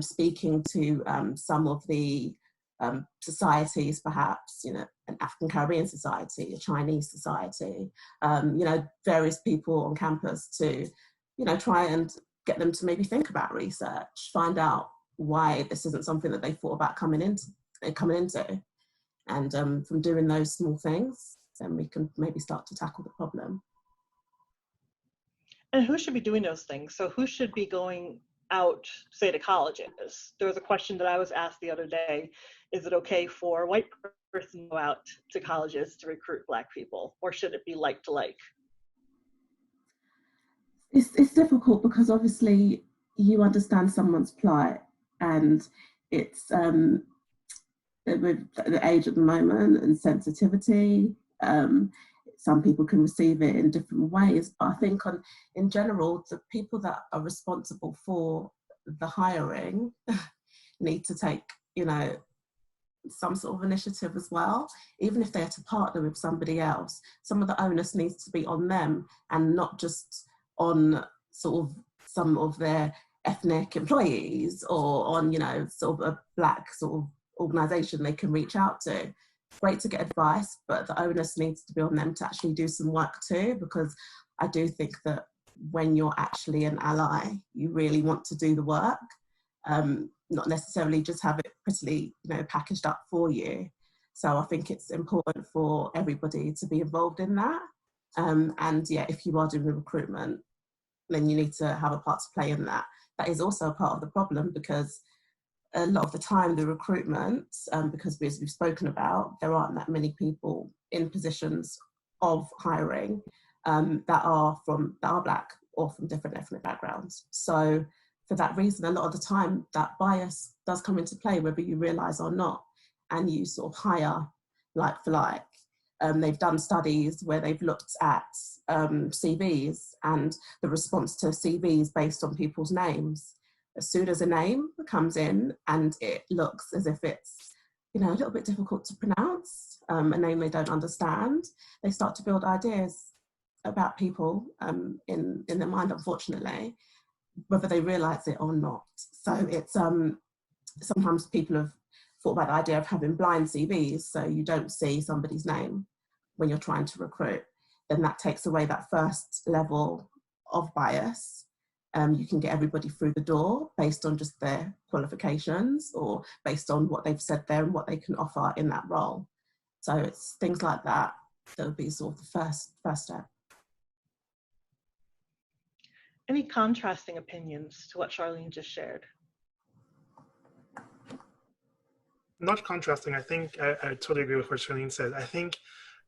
speaking to some of the societies, perhaps, you know, an African Caribbean society, a Chinese society, you know, various people on campus to, you know, try and get them to maybe think about research, find out why this isn't something that they thought about coming into. And from doing those small things, then we can maybe start to tackle the problem. And who should be doing those things? So who should be going out, say, to colleges? There was a question that I was asked the other day: is it okay for a white person to go out to colleges to recruit Black people, or should it be like to like? It's difficult because obviously you understand someone's plight, and it's with the age at the moment and sensitivity, some people can receive it in different ways. But I think in general, the people that are responsible for the hiring need to take, you know, some sort of initiative as well. Even if they're to partner with somebody else, some of the onus needs to be on them and not just on sort of some of their ethnic employees or on, you know, sort of a Black sort of organisation they can reach out to. Great to get advice, but the onus needs to be on them to actually do some work too, because I do think that when you're actually an ally, you really want to do the work, not necessarily just have it prettily, you know, packaged up for you. So I think it's important for everybody to be involved in that. And yeah, if you are doing the recruitment, then you need to have a part to play in that. That is also a part of the problem, because a lot of the time the recruitment, because as we've spoken about, there aren't that many people in positions of hiring that are Black or from different ethnic backgrounds. So for that reason, a lot of the time that bias does come into play, whether you realise or not, and you sort of hire like for like. They've done studies where they've looked at CVs and the response to CVs based on people's names. As soon as a name comes in and it looks as if it's, you know, a little bit difficult to pronounce, a name they don't understand, they start to build ideas about people in their mind, unfortunately, whether they realise it or not. So it's sometimes people have thought about the idea of having blind CVs, so you don't see somebody's name when you're trying to recruit. Then that takes away that first level of bias. You can get everybody through the door based on just their qualifications or based on what they've said there and what they can offer in that role. So it's things like that that would be sort of the first step. Any contrasting opinions to what Charlene just shared? Not contrasting. I think I totally agree with what Charlene said. I think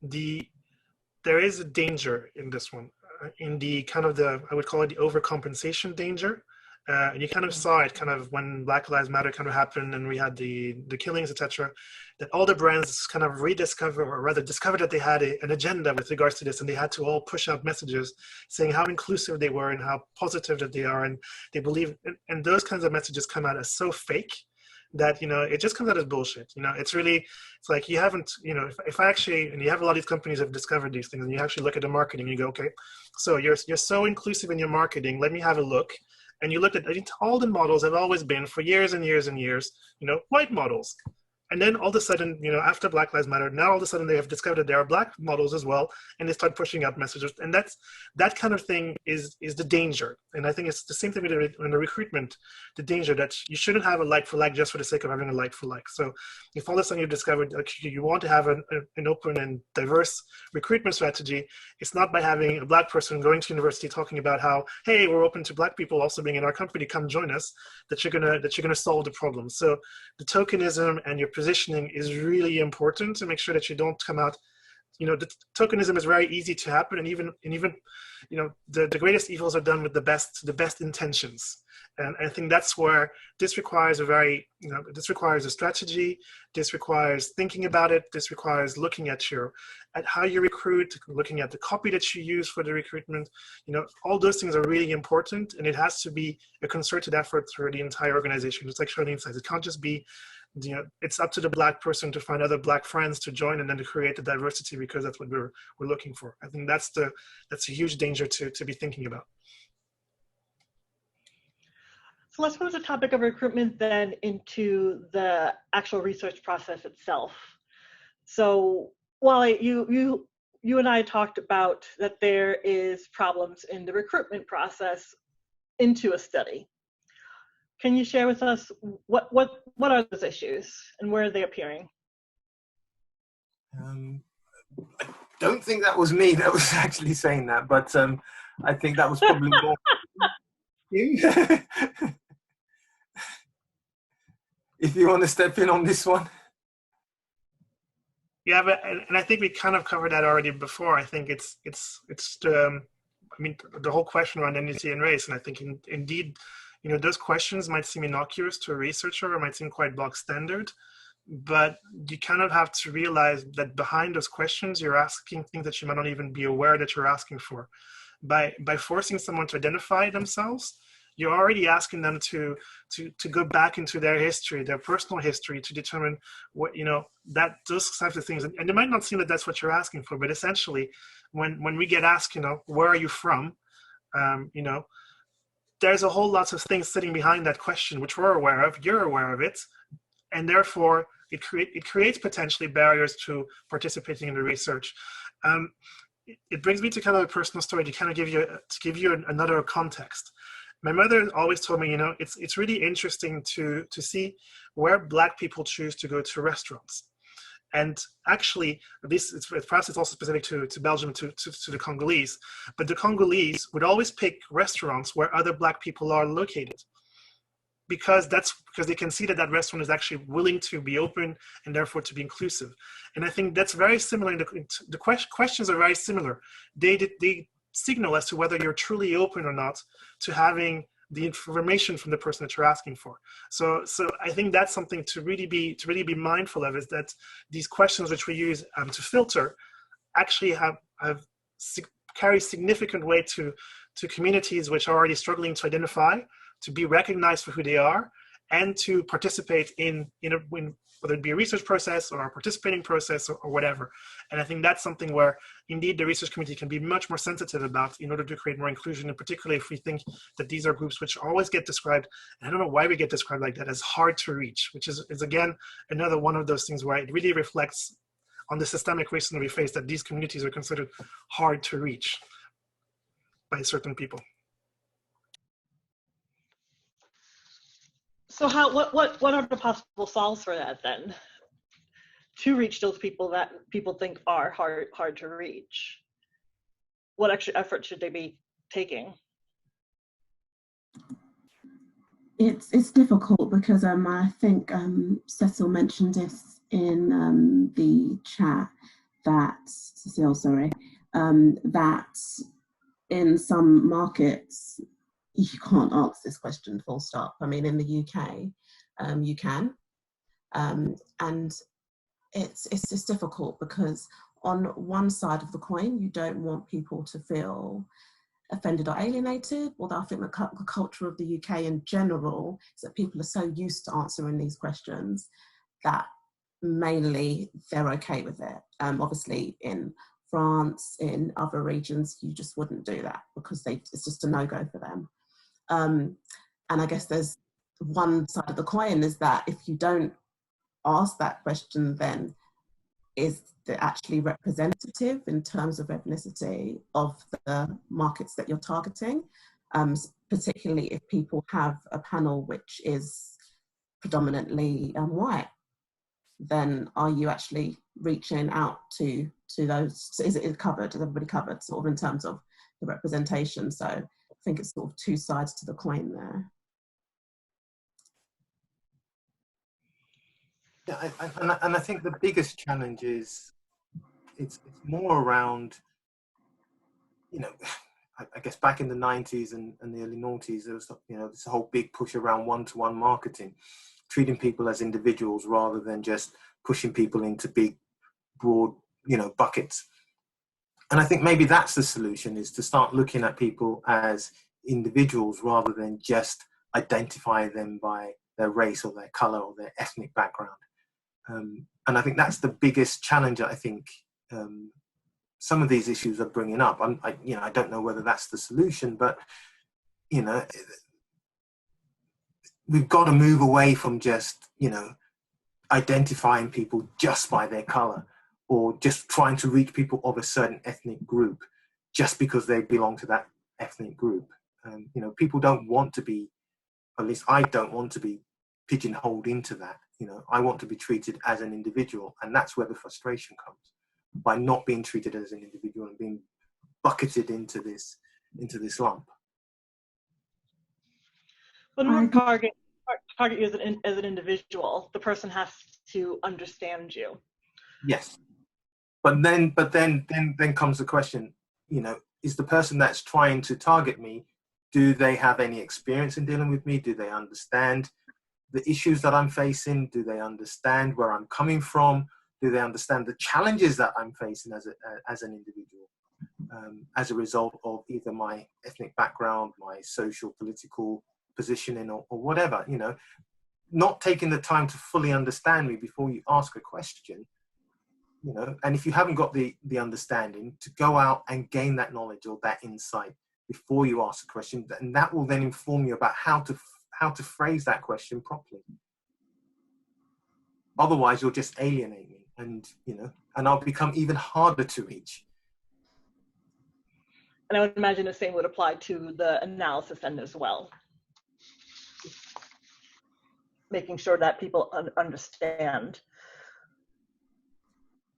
there is a danger in this one, in the kind of I would call it the overcompensation danger. And you kind of saw it kind of when Black Lives Matter kind of happened and we had the killings, etc., that all the brands kind of rediscovered, or rather discovered, that they had an agenda with regards to this, and they had to all push out messages saying how inclusive they were and how positive that they are, and they believe, and those kinds of messages come out as so fake that, you know, it just comes out as bullshit. You know, it's like you haven't, you know, if I actually, and you have a lot of these companies that have discovered these things, and you actually look at the marketing, you go, okay, so you're so inclusive in your marketing, let me have a look. And you look at, all the models have always been for years and years and years, you know, white models. And then all of a sudden, you know, after Black Lives Matter, now all of a sudden they have discovered that there are Black models as well, and they start pushing out messages. And that kind of thing is the danger. And I think it's the same thing with the recruitment, the danger that you shouldn't have a like for like just for the sake of having a like for like. So if all of a sudden you've discovered you want to have an open and diverse recruitment strategy, it's not by having a Black person going to university talking about how, hey, we're open to Black people also being in our company, come join us, that you're gonna solve the problem. So the tokenism and your positioning is really important to make sure that you don't come out the tokenism is very easy to happen, and even the greatest evils are done with the best intentions. And I think that's where this requires this requires a strategy. This requires thinking about it. This requires looking at how you recruit, looking at the copy that you use for the recruitment. All those things are really important, and it has to be a concerted effort through the entire organization. Just like Charlene says, it can't just be, it's up to the Black person to find other Black friends to join and then to create the diversity, because that's what we're looking for. I think that's a huge danger to be thinking about. So let's move the topic of recruitment then into the actual research process itself. So Wale, you and I talked about that there is problems in the recruitment process into a study. Can you share with us what are those issues and where are they appearing? I don't think that was me that was actually saying that, but I think that was probably more you. If you want to step in on this one. Yeah, and I think we kind of covered that already before. I think it's the whole question around identity and race, and I think indeed, those questions might seem innocuous to a researcher or might seem quite bog standard, but you kind of have to realize that behind those questions, you're asking things that you might not even be aware that you're asking for. By forcing someone to identify themselves, you're already asking them to go back into their history, their personal history, to determine what, that those types of things. And it might not seem that that's what you're asking for, but essentially, when we get asked, where are you from, there's a whole lot of things sitting behind that question, which we're aware of, you're aware of it, and therefore it creates potentially barriers to participating in the research. It brings me to kind of a personal story to kind of give you another context. My mother always told me, it's really interesting to see where Black people choose to go to restaurants. And actually, perhaps it's also specific to Belgium, to the Congolese, but the Congolese would always pick restaurants where other Black people are located, because they can see that restaurant is actually willing to be open and therefore to be inclusive. And I think that's very similar. The questions are very similar. They signal as to whether you're truly open or not to having the information from the person that you're asking for. So I think that's something to really be mindful of, is that these questions which we use to filter actually carry significant weight to communities which are already struggling to identify, to be recognized for who they are, and to participate in whether it be a research process or a participating process or whatever. And I think that's something where indeed the research community can be much more sensitive about in order to create more inclusion, and particularly if we think that these are groups which always get described, and I don't know why we get described like that, as hard to reach, which is again another one of those things where it really reflects on the systemic racism that we face, that these communities are considered hard to reach by certain people. So what are the possible solves for that then? To reach those people that people think are hard to reach? What extra effort should they be taking? It's difficult because I think Cecil mentioned this in the chat, that in some markets you can't answer this question full stop. I mean, in the UK, you can, and it's just difficult because on one side of the coin, you don't want people to feel offended or alienated. Although I think the culture of the UK in general is that people are so used to answering these questions that mainly they're okay with it. Obviously in France, in other regions, you just wouldn't do that because it's just a no-go for them. And I guess there's one side of the coin is that if you don't ask that question, then is it actually representative in terms of ethnicity of the markets that you're targeting, particularly if people have a panel which is predominantly white, then are you actually reaching out to those? Is it covered? Is everybody covered sort of in terms of the representation? So I think it's sort of two sides to the coin there. Yeah, and I think the biggest challenge is it's more around, you know, I guess back in the 90s and the early noughties, there was, you know, this whole big push around one-to-one marketing, treating people as individuals rather than just pushing people into big, broad, you know, buckets. And I think maybe that's the solution, is to start looking at people as individuals rather than just identify them by their race or their color or their ethnic background. And I think that's the biggest challenge I think some of these issues are bringing up. I don't know whether that's the solution, but, you know, we've got to move away from just, you know, identifying people just by their color, or just trying to reach people of a certain ethnic group just because they belong to that ethnic group. You know, people don't want to be, at least I don't want to be pigeonholed into that. You know, I want to be treated as an individual, and that's where the frustration comes, by not being treated as an individual and being bucketed into this lump. But in order to target you as an individual, the person has to understand you. Yes, but then comes the question, you know, is the person that's trying to target me, do they have any experience in dealing with me? Do they understand the issues that I'm facing? Do they understand where I'm coming from? Do they understand the challenges that I'm facing as an individual, as a result of either my ethnic background, my social, political positioning, or whatever? You know, not taking the time to fully understand me before you ask a question. You know, and if you haven't got the understanding, to go out and gain that knowledge or that insight before you ask a question, and that will then inform you about how to phrase that question properly. Otherwise, you'll just alienate me, and, you know, and I'll become even harder to reach. And I would imagine the same would apply to the analysis end as well. Making sure that people understand.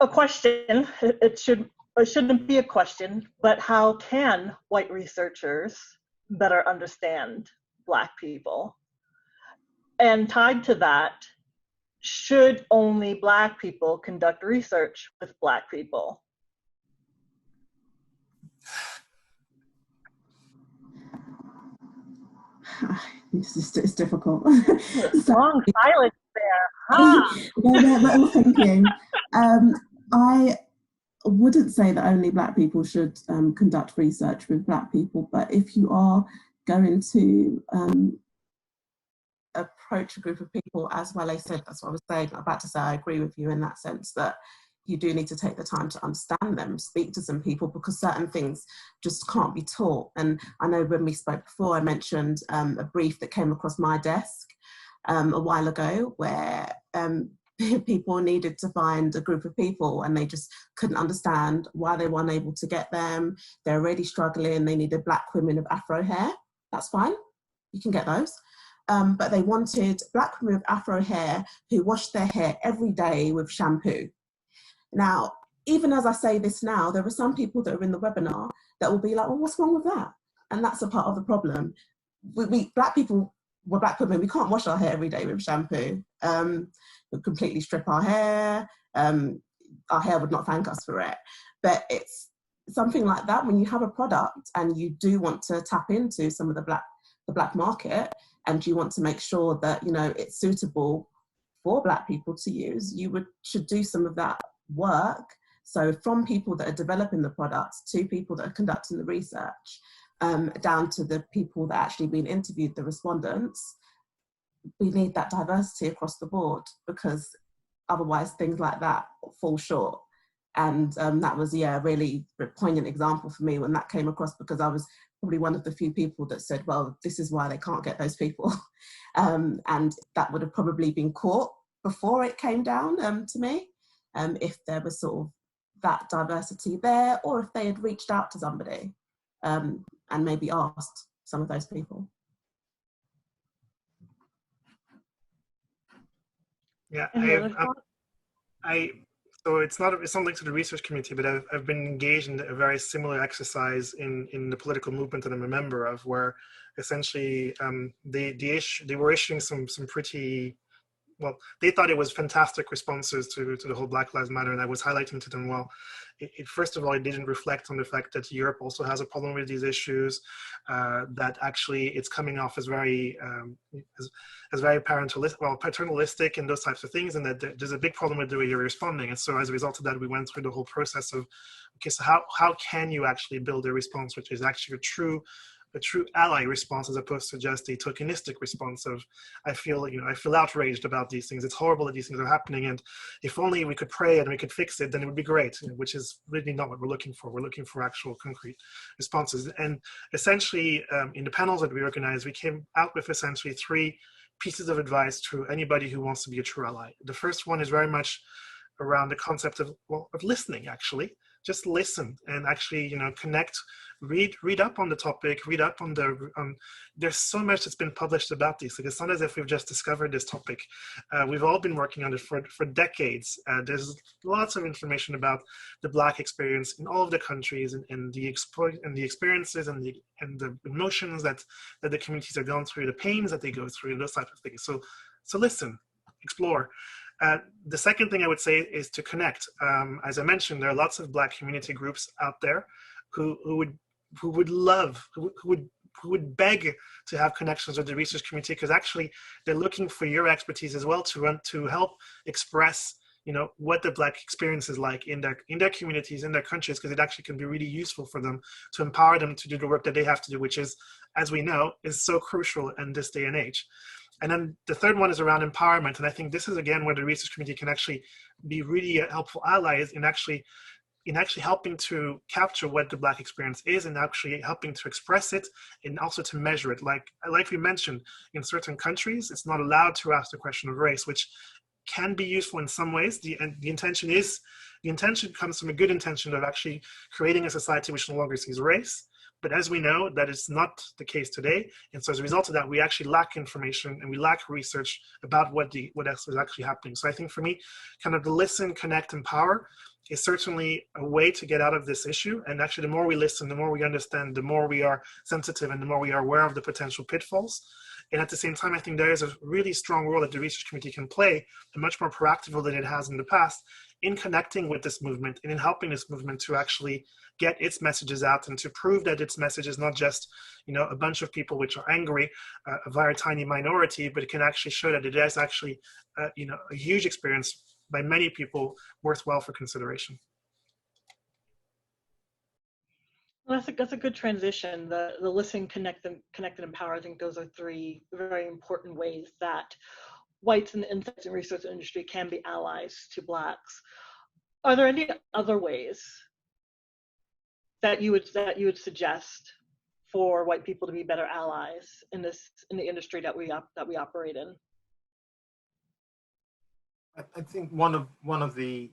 A question, it shouldn't be a question, but how can white researchers better understand Black people? And tied to that, should only Black people conduct research with Black people? It's difficult. Long silence there. Huh? We're all thinking. I wouldn't say that only Black people should conduct research with Black people, but if you are going to approach a group of people, as Wale said, that's what I was saying, I'm about to say, I agree with you in that sense, that you do need to take the time to understand them, speak to some people, because certain things just can't be taught. And I know when we spoke before, I mentioned a brief that came across my desk a while ago, where people needed to find a group of people and they just couldn't understand why they weren't able to get them. They're already struggling. They needed Black women with Afro hair. That's fine. You can get those. But they wanted Black women with Afro hair who washed their hair every day with shampoo. Now, even as I say this now, there are some people that are in the webinar that will be like, well, what's wrong with that? And that's a part of the problem. We Black people, we're Black women, we can't wash our hair every day with shampoo. We completely strip our hair. Our hair would not thank us for it. But it's something like that, when you have a product and you do want to tap into some of the Black market, and you want to make sure that, you know, it's suitable for Black people to use, you should do some of that work. So from people that are developing the products to people that are conducting the research, down to the people that are actually being interviewed, the respondents, we need that diversity across the board, because otherwise things like that fall short. And that was, yeah, a really poignant example for me when that came across, because I was probably one of the few people that said, well, this is why they can't get those people. And that would have probably been caught before it came down to me, if there was sort of that diversity there, or if they had reached out to somebody and maybe asked some of those people. Yeah, so it's not linked to the research community, but I've been engaged in a very similar exercise in the political movement that I'm a member of, where essentially they were issuing some pretty well, they thought it was fantastic responses to the whole Black Lives Matter, and I was highlighting to them, well, first of all, it didn't reflect on the fact that Europe also has a problem with these issues, that actually it's coming off as very paternalistic and those types of things, and that there's a big problem with the way you're responding. And so as a result of that, we went through the whole process of, okay, so how can you actually build a response which is actually a true ally response, as opposed to just a tokenistic response of, I feel outraged about these things. It's horrible that these things are happening, and if only we could pray and we could fix it, then it would be great, which is really not what we're looking for. We're looking for actual concrete responses. And essentially, in the panels that we organized, we came out with essentially 3 pieces of advice to anybody who wants to be a true ally. The first one is very much around the concept of listening, actually. Just listen and actually, connect, read up on the topic, read up on there's so much that's been published about these. Like, it's not as if we've just discovered this topic. We've all been working on it for decades. There's lots of information about the Black experience in all of the countries, and the experiences and the emotions that the communities are going through, the pains that they go through, and those types of things. So listen, explore. The second thing I would say is to connect. As I mentioned, there are lots of Black community groups out there who would beg to have connections with the research community, because actually they're looking for your expertise as well to help express, what the Black experience is like in their communities, in their countries, because it actually can be really useful for them to empower them to do the work that they have to do, which is, as we know, is so crucial in this day and age. And then the third one is around empowerment. And I think this is, again, where the research community can actually be really helpful allies in actually helping to capture what the Black experience is, and actually helping to express it, and also to measure it. Like we mentioned, in certain countries, it's not allowed to ask the question of race, which can be useful in some ways. The intention comes from a good intention of actually creating a society which no longer sees race. But as we know, that is not the case today. And so as a result of that, we actually lack information and we lack research about what else is actually happening. So I think for me, kind of the listen, connect, empower is certainly a way to get out of this issue. And actually, the more we listen, the more we understand, the more we are sensitive, and the more we are aware of the potential pitfalls. And at the same time, I think there is a really strong role that the research community can play, a much more proactive role than it has in the past, in connecting with this movement and in helping this movement to actually get its messages out, and to prove that its message is not just, a bunch of people which are angry, a very tiny minority, but it can actually show that it is actually, a huge experience by many people worthwhile for consideration. Well, that's a good transition. The listen, connect, and empower. I think those are 3 very important ways that whites in the insights and research industry can be allies to Blacks. Are there any other ways that you would suggest for white people to be better allies in the industry that we operate in? I think one of the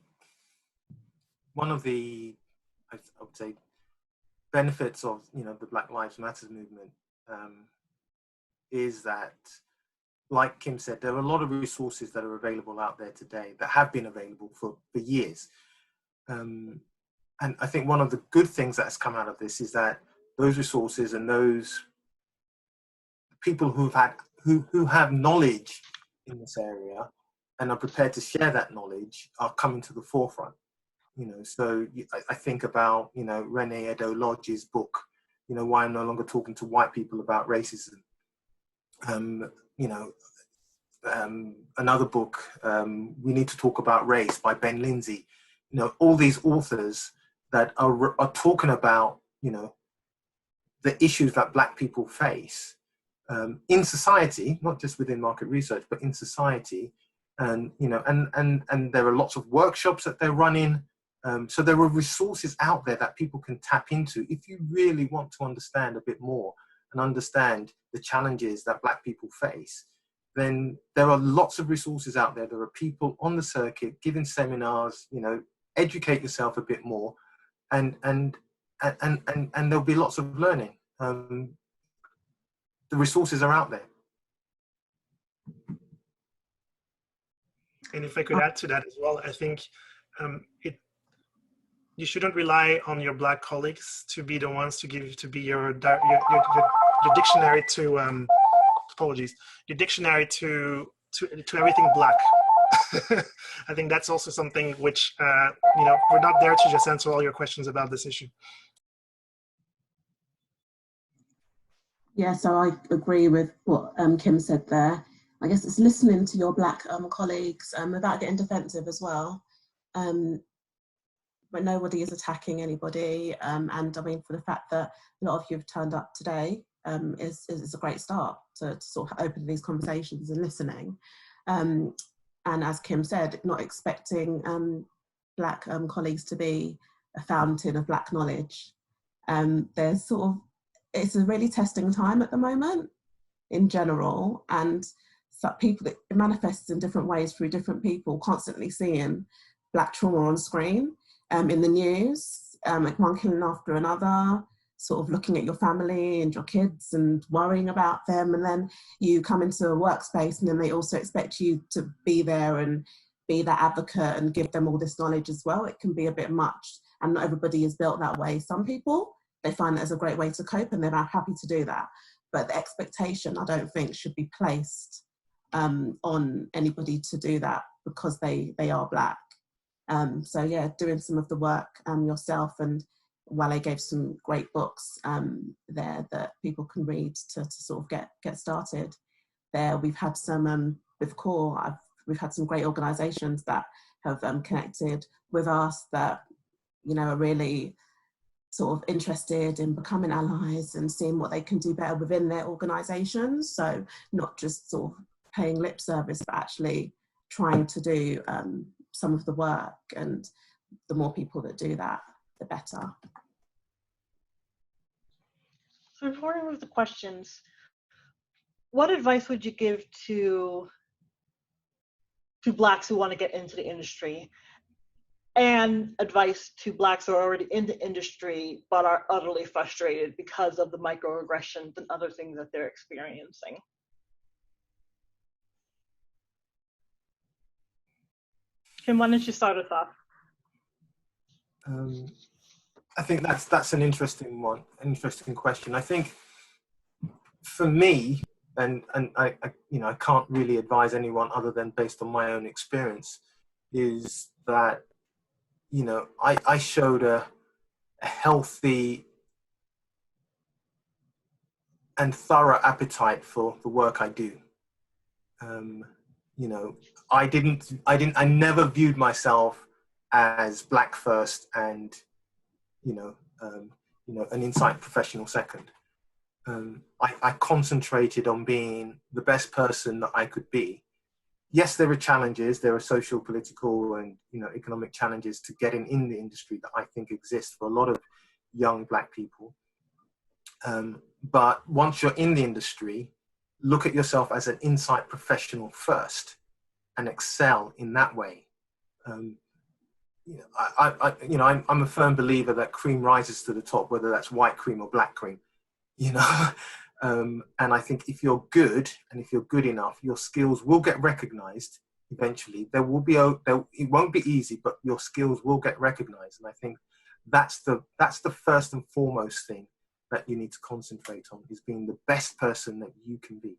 I would say benefits of the Black Lives Matter movement is that, like Kim said, there are a lot of resources that are available out there today that have been available for years. And I think one of the good things that has come out of this is that those resources and those people who have knowledge in this area and are prepared to share that knowledge are coming to the forefront. So I think about, Renee Edo-Lodge's book, Why I'm No Longer Talking to White People About Racism. Another book, We Need to Talk About Race by Ben Lindsay. All these authors that are talking about, the issues that Black people face in society, not just within market research, but in society. And, and there are lots of workshops that they're running. So there are resources out there that people can tap into if you really want to understand a bit more and understand the challenges that Black people face. Then there are lots of resources out there. There are people on the circuit giving seminars, educate yourself a bit more, and there'll be lots of learning. The resources are out there. And if I could add to that as well, I think you shouldn't rely on your Black colleagues to be the ones to be your dictionary to your dictionary to to everything Black. I think that's also something which, we're not there to just answer all your questions about this issue. Yeah, so I agree with what Kim said there. I guess it's listening to your Black colleagues without getting defensive as well. But nobody is attacking anybody. And I mean, for the fact that a lot of you have turned up today is a great start to sort of open these conversations and listening. And as Kim said, not expecting Black colleagues to be a fountain of Black knowledge. There's sort of, it's a really testing time at the moment in general, and so people, that it manifests in different ways through different people, constantly seeing Black trauma on screen, in the news, like one killing after another, sort of looking at your family and your kids and worrying about them, and then you come into a workspace and then they also expect you to be there and be that advocate and give them all this knowledge as well. It can be a bit much, and not everybody is built that way. Some people, they find that as a great way to cope and they're happy to do that. But the expectation, I don't think, should be placed on anybody to do that because they are Black. So yeah, doing some of the work yourself, and Wale gave some great books there that people can read to sort of get started. There, we've had some, with CORE, we've had some great organisations that have connected with us that, are really sort of interested in becoming allies and seeing what they can do better within their organisations. So not just sort of paying lip service, but actually trying to do some of the work, and the more people that do that, the better. So before we move to questions, what advice would you give to Blacks who want to get into the industry, and advice to Blacks who are already in the industry but are utterly frustrated because of the microaggressions and other things that they're experiencing? Kim, why don't you start us off? I think that's an interesting one, an interesting question. I think for me, and I can't really advise anyone other than based on my own experience, is that I showed a healthy and thorough appetite for the work I do. I never viewed myself as Black first and an insight professional second. I concentrated on being the best person that I could be. Yes, there are challenges, there are social, political, and economic challenges to getting in the industry that I think exist for a lot of young Black people. But once you're in the industry, look at yourself as an insight professional first and excel in that way. I'm a firm believer that cream rises to the top, whether that's white cream or Black cream, and I think if you're good and if you're good enough, your skills will get recognized eventually. It won't be easy, but your skills will get recognized. And I think that's the first and foremost thing that you need to concentrate on, is being the best person that you can be.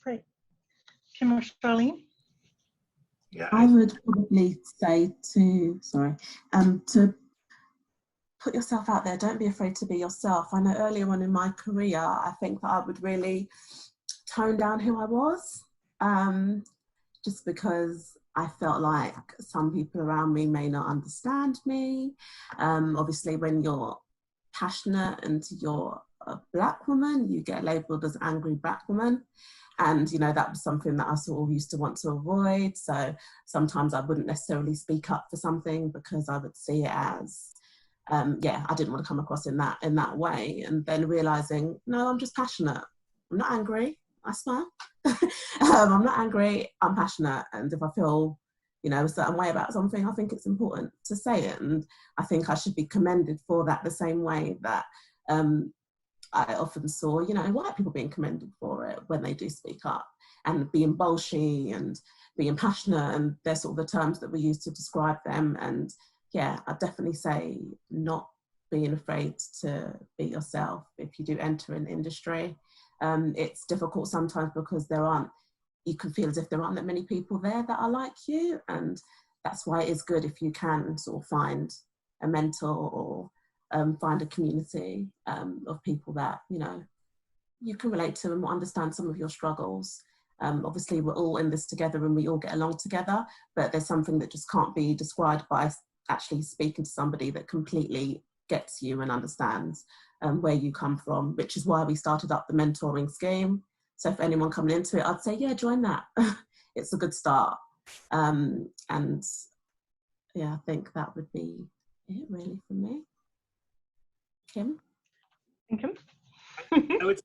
Great. Kim or Charlene? Yeah, I would probably say to put yourself out there. Don't be afraid to be yourself. I know earlier on in my career, I think that I would really tone down who I was, just because I felt like some people around me may not understand me. Obviously, when you're passionate and you're a Black woman, you get labelled as angry Black woman. And, that was something that I sort of used to want to avoid. So sometimes I wouldn't necessarily speak up for something because I would see it as, I didn't want to come across in that way. And then realising, no, I'm just passionate. I'm not angry. I smile. I'm not angry. I'm passionate. And if I feel, a certain way about something, I think it's important to say it. And I think I should be commended for that, the same way that I often saw, white people being commended for it when they do speak up, and being bolshy and being passionate, and they're sort of the terms that we use to describe them. And yeah, I'd definitely say not being afraid to be yourself if you do enter an industry. It's difficult sometimes because you can feel as if there aren't that many people there that are like you, and that's why it is good if you can sort of find a mentor or find a community of people that, you know, you can relate to and will understand some of your struggles. Obviously, we're all in this together and we all get along together, but there's something that just can't be described by actually speaking to somebody that completely gets you and understands where you come from, which is why we started up the mentoring scheme. So for anyone coming into it, I'd say, yeah, join that. It's a good start. And yeah, I think that would be it really for me. Kim? Kim? I would say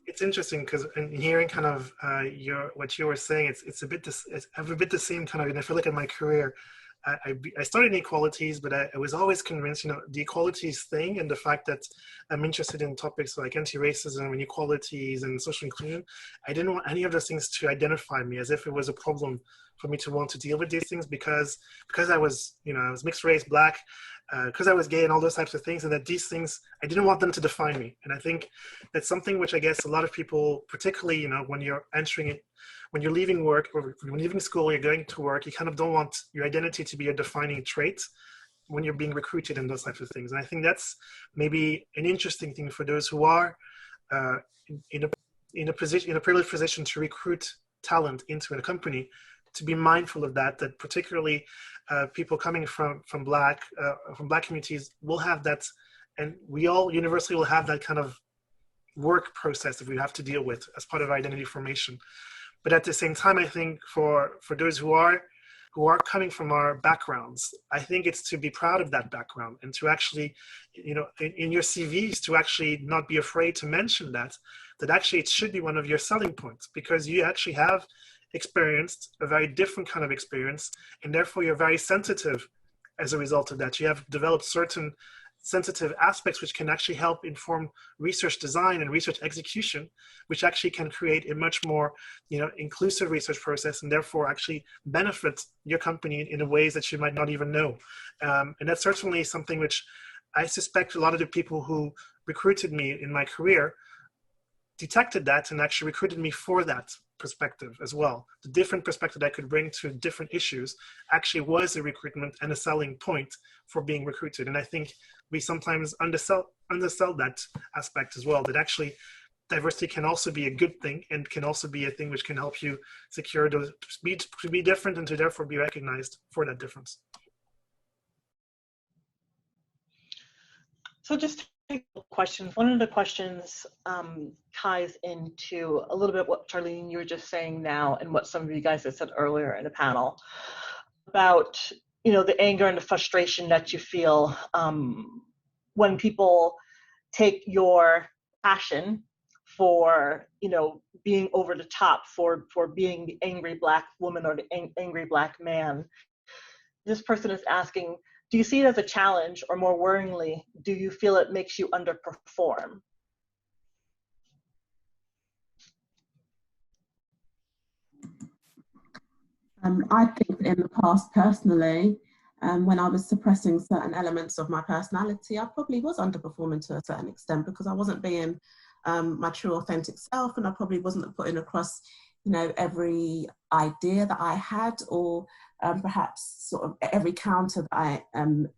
it's interesting because in hearing kind of what you were saying, it's a bit the same kind of. And if I look at my career, I started in equalities, but I was always convinced, you know, the equalities thing and the fact that I'm interested in topics like anti-racism and equalities and social inclusion. I didn't want any of those things to identify me as if it was a problem for me to want to deal with these things because I was, you know, I was mixed race, black, because I was gay and all those types of things, and that these things, I didn't want them to define me. And I think that's something which I guess a lot of people, particularly, you know, when you're entering it, when you're leaving work or when you're leaving school, you're going to work, you kind of don't want your identity to be a defining trait when you're being recruited and those types of things. And I think that's maybe an interesting thing for those who are in a privileged position to recruit talent into a company, to be mindful of that particularly people coming from black communities will have that, and we all universally will have that kind of work process that we have to deal with as part of identity formation. But at the same time, I think for those who are coming from our backgrounds, I think it's to be proud of that background and to actually, you know, in your CVs, to actually not be afraid to mention that actually it should be one of your selling points, because you actually have experienced a very different kind of experience, and therefore you're very sensitive as a result of that. You have developed certain sensitive aspects which can actually help inform research design and research execution, which actually can create a much more, you know, inclusive research process, and therefore actually benefit your company in ways that you might not even know. And that's certainly something which I suspect a lot of the people who recruited me in my career detected that and actually recruited me for that perspective as well. The different perspective I could bring to different issues actually was a recruitment and a selling point for being recruited. And I think we sometimes undersell that aspect as well, that actually diversity can also be a good thing and can also be a thing which can help you secure those, to be different and to therefore be recognized for that difference. So just questions. One of the questions ties into a little bit what Charlene, you were just saying now, and what some of you guys had said earlier in the panel about, you know, the anger and the frustration that you feel when people take your passion for, you know, being over the top, for being the angry Black woman or the angry Black man. This person is asking, do you see it as a challenge, or more worryingly, do you feel it makes you underperform? I think in the past, personally, when I was suppressing certain elements of my personality, I probably was underperforming to a certain extent, because I wasn't being my true authentic self, and I probably wasn't putting across, you know, every idea that I had, or perhaps sort of every counter that I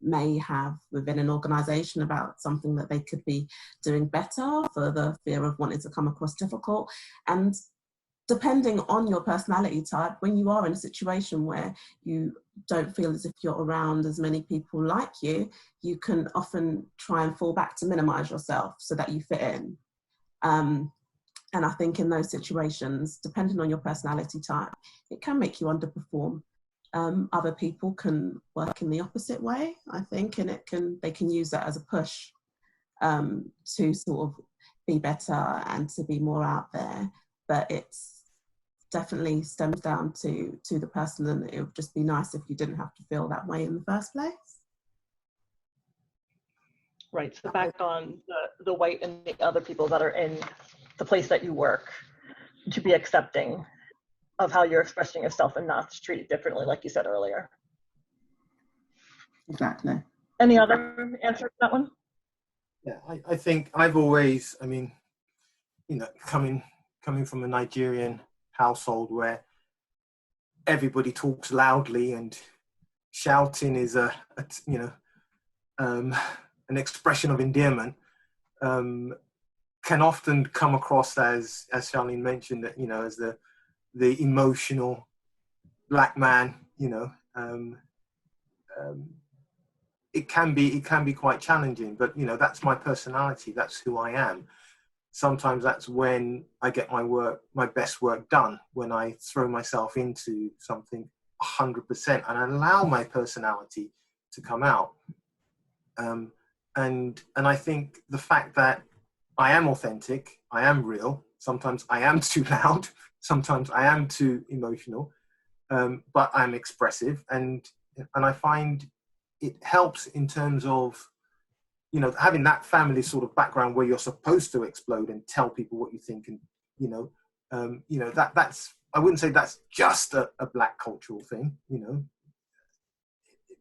may have within an organisation about something that they could be doing better, for the fear of wanting to come across difficult. And depending on your personality type, when you are in a situation where you don't feel as if you're around as many people like you, you can often try and fall back to minimise yourself so that you fit in. And I think in those situations, depending on your personality type, it can make you underperform. Other people can work in the opposite way, I think, and they can use that as a push to sort of be better and to be more out there. But it's definitely stems down to the person, and it would just be nice if you didn't have to feel that way in the first place. Right, so back on the white and the other people that are in the place that you work, to be accepting of how you're expressing yourself and not treat it differently, like you said earlier. Exactly. Any other answer to that one? Yeah, I think I've always, I mean, you know, coming from a Nigerian household where everybody talks loudly and shouting is you know, an expression of endearment, can often come across as Charlene mentioned, that, you know, as the emotional black man, you know. It can be quite challenging, but, you know, that's my personality, that's who I am. Sometimes that's when I get my best work done, when I throw myself into something 100% and allow my personality to come out. And I think the fact that I am authentic, I am real, sometimes I am too loud, sometimes I am too emotional, but I'm expressive, and I find it helps in terms of, you know, having that family sort of background where you're supposed to explode and tell people what you think, and, you know, that's, I wouldn't say that's just a black cultural thing, you know.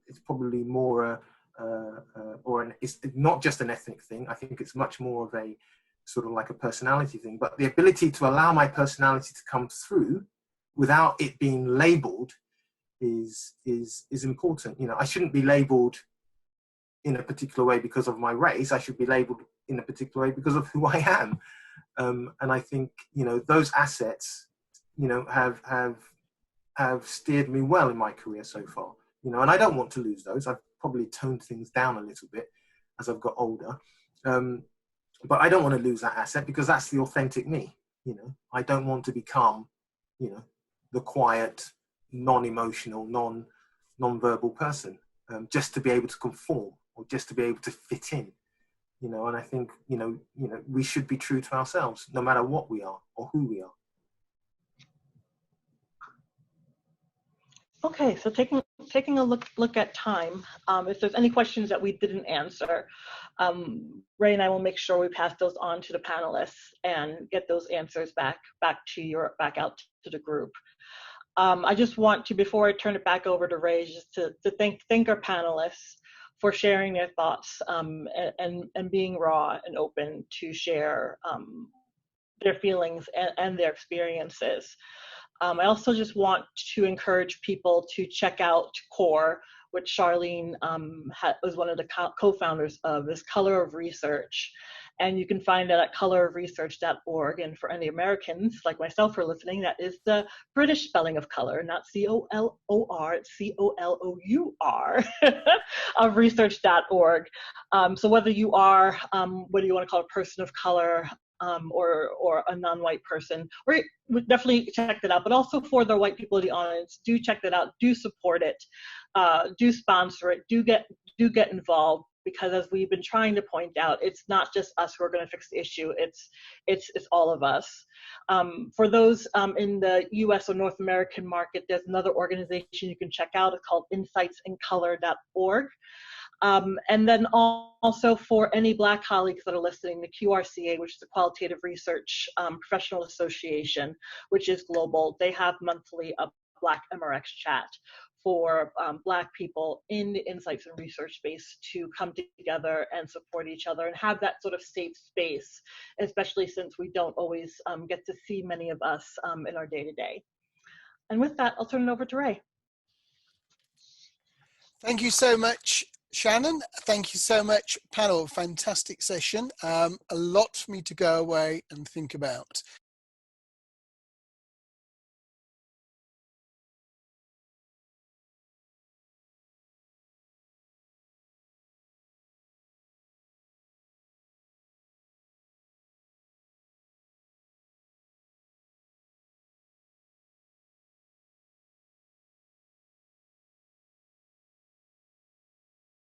It's probably more it's not just an ethnic thing. I think it's much more of a sort of like a personality thing, but the ability to allow my personality to come through without it being labeled is important. You know, I shouldn't be labeled in a particular way because of my race. I should be labeled in a particular way because of who I am. And I think, you know, those assets, you know, have steered me well in my career so far, you know, and I don't want to lose those. I've probably toned things down a little bit as I've got older. But I don't want to lose that asset, because that's the authentic me, you know. I don't want to become, you know, the quiet, non-emotional, non-verbal person, just to be able to conform or just to be able to fit in, you know. And I think, you know, we should be true to ourselves, no matter what we are or who we are. Okay, so taking a look at time, if there's any questions that we didn't answer, Ray and I will make sure we pass those on to the panelists and get those answers back out to the group. I just want to, before I turn it back over to Ray, just to thank our panelists for sharing their thoughts, and being raw and open to share their feelings and their experiences. I also just want to encourage people to check out CORE, which Charlene was one of the co-founders of, this Color of Research. And you can find that at colorofresearch.org. And for any Americans like myself who are listening, that is the British spelling of color, not C-O-L-O-R, it's C-O-L-O-U-R, of research.org. So whether you are, whether you want to call it a person of color, or a non-white person, or definitely check that out. But also for the white people in the audience, do check that out, do support it, do sponsor it, do get involved, because as we've been trying to point out, it's not just us who are going to fix the issue, it's all of us. For those in the US or North American market, there's another organization you can check out. It's called insightsincolor.org. And then also for any Black colleagues that are listening, the QRCA, which is the Qualitative Research Professional Association, which is global, they have monthly a Black MRX chat for Black people in the insights and research space to come together and support each other and have that sort of safe space, especially since we don't always get to see many of us in our day-to-day. And with that, I'll turn it over to Ray. Thank you so much, Shannon. Thank you so much, panel. Fantastic session. A lot for me to go away and think about.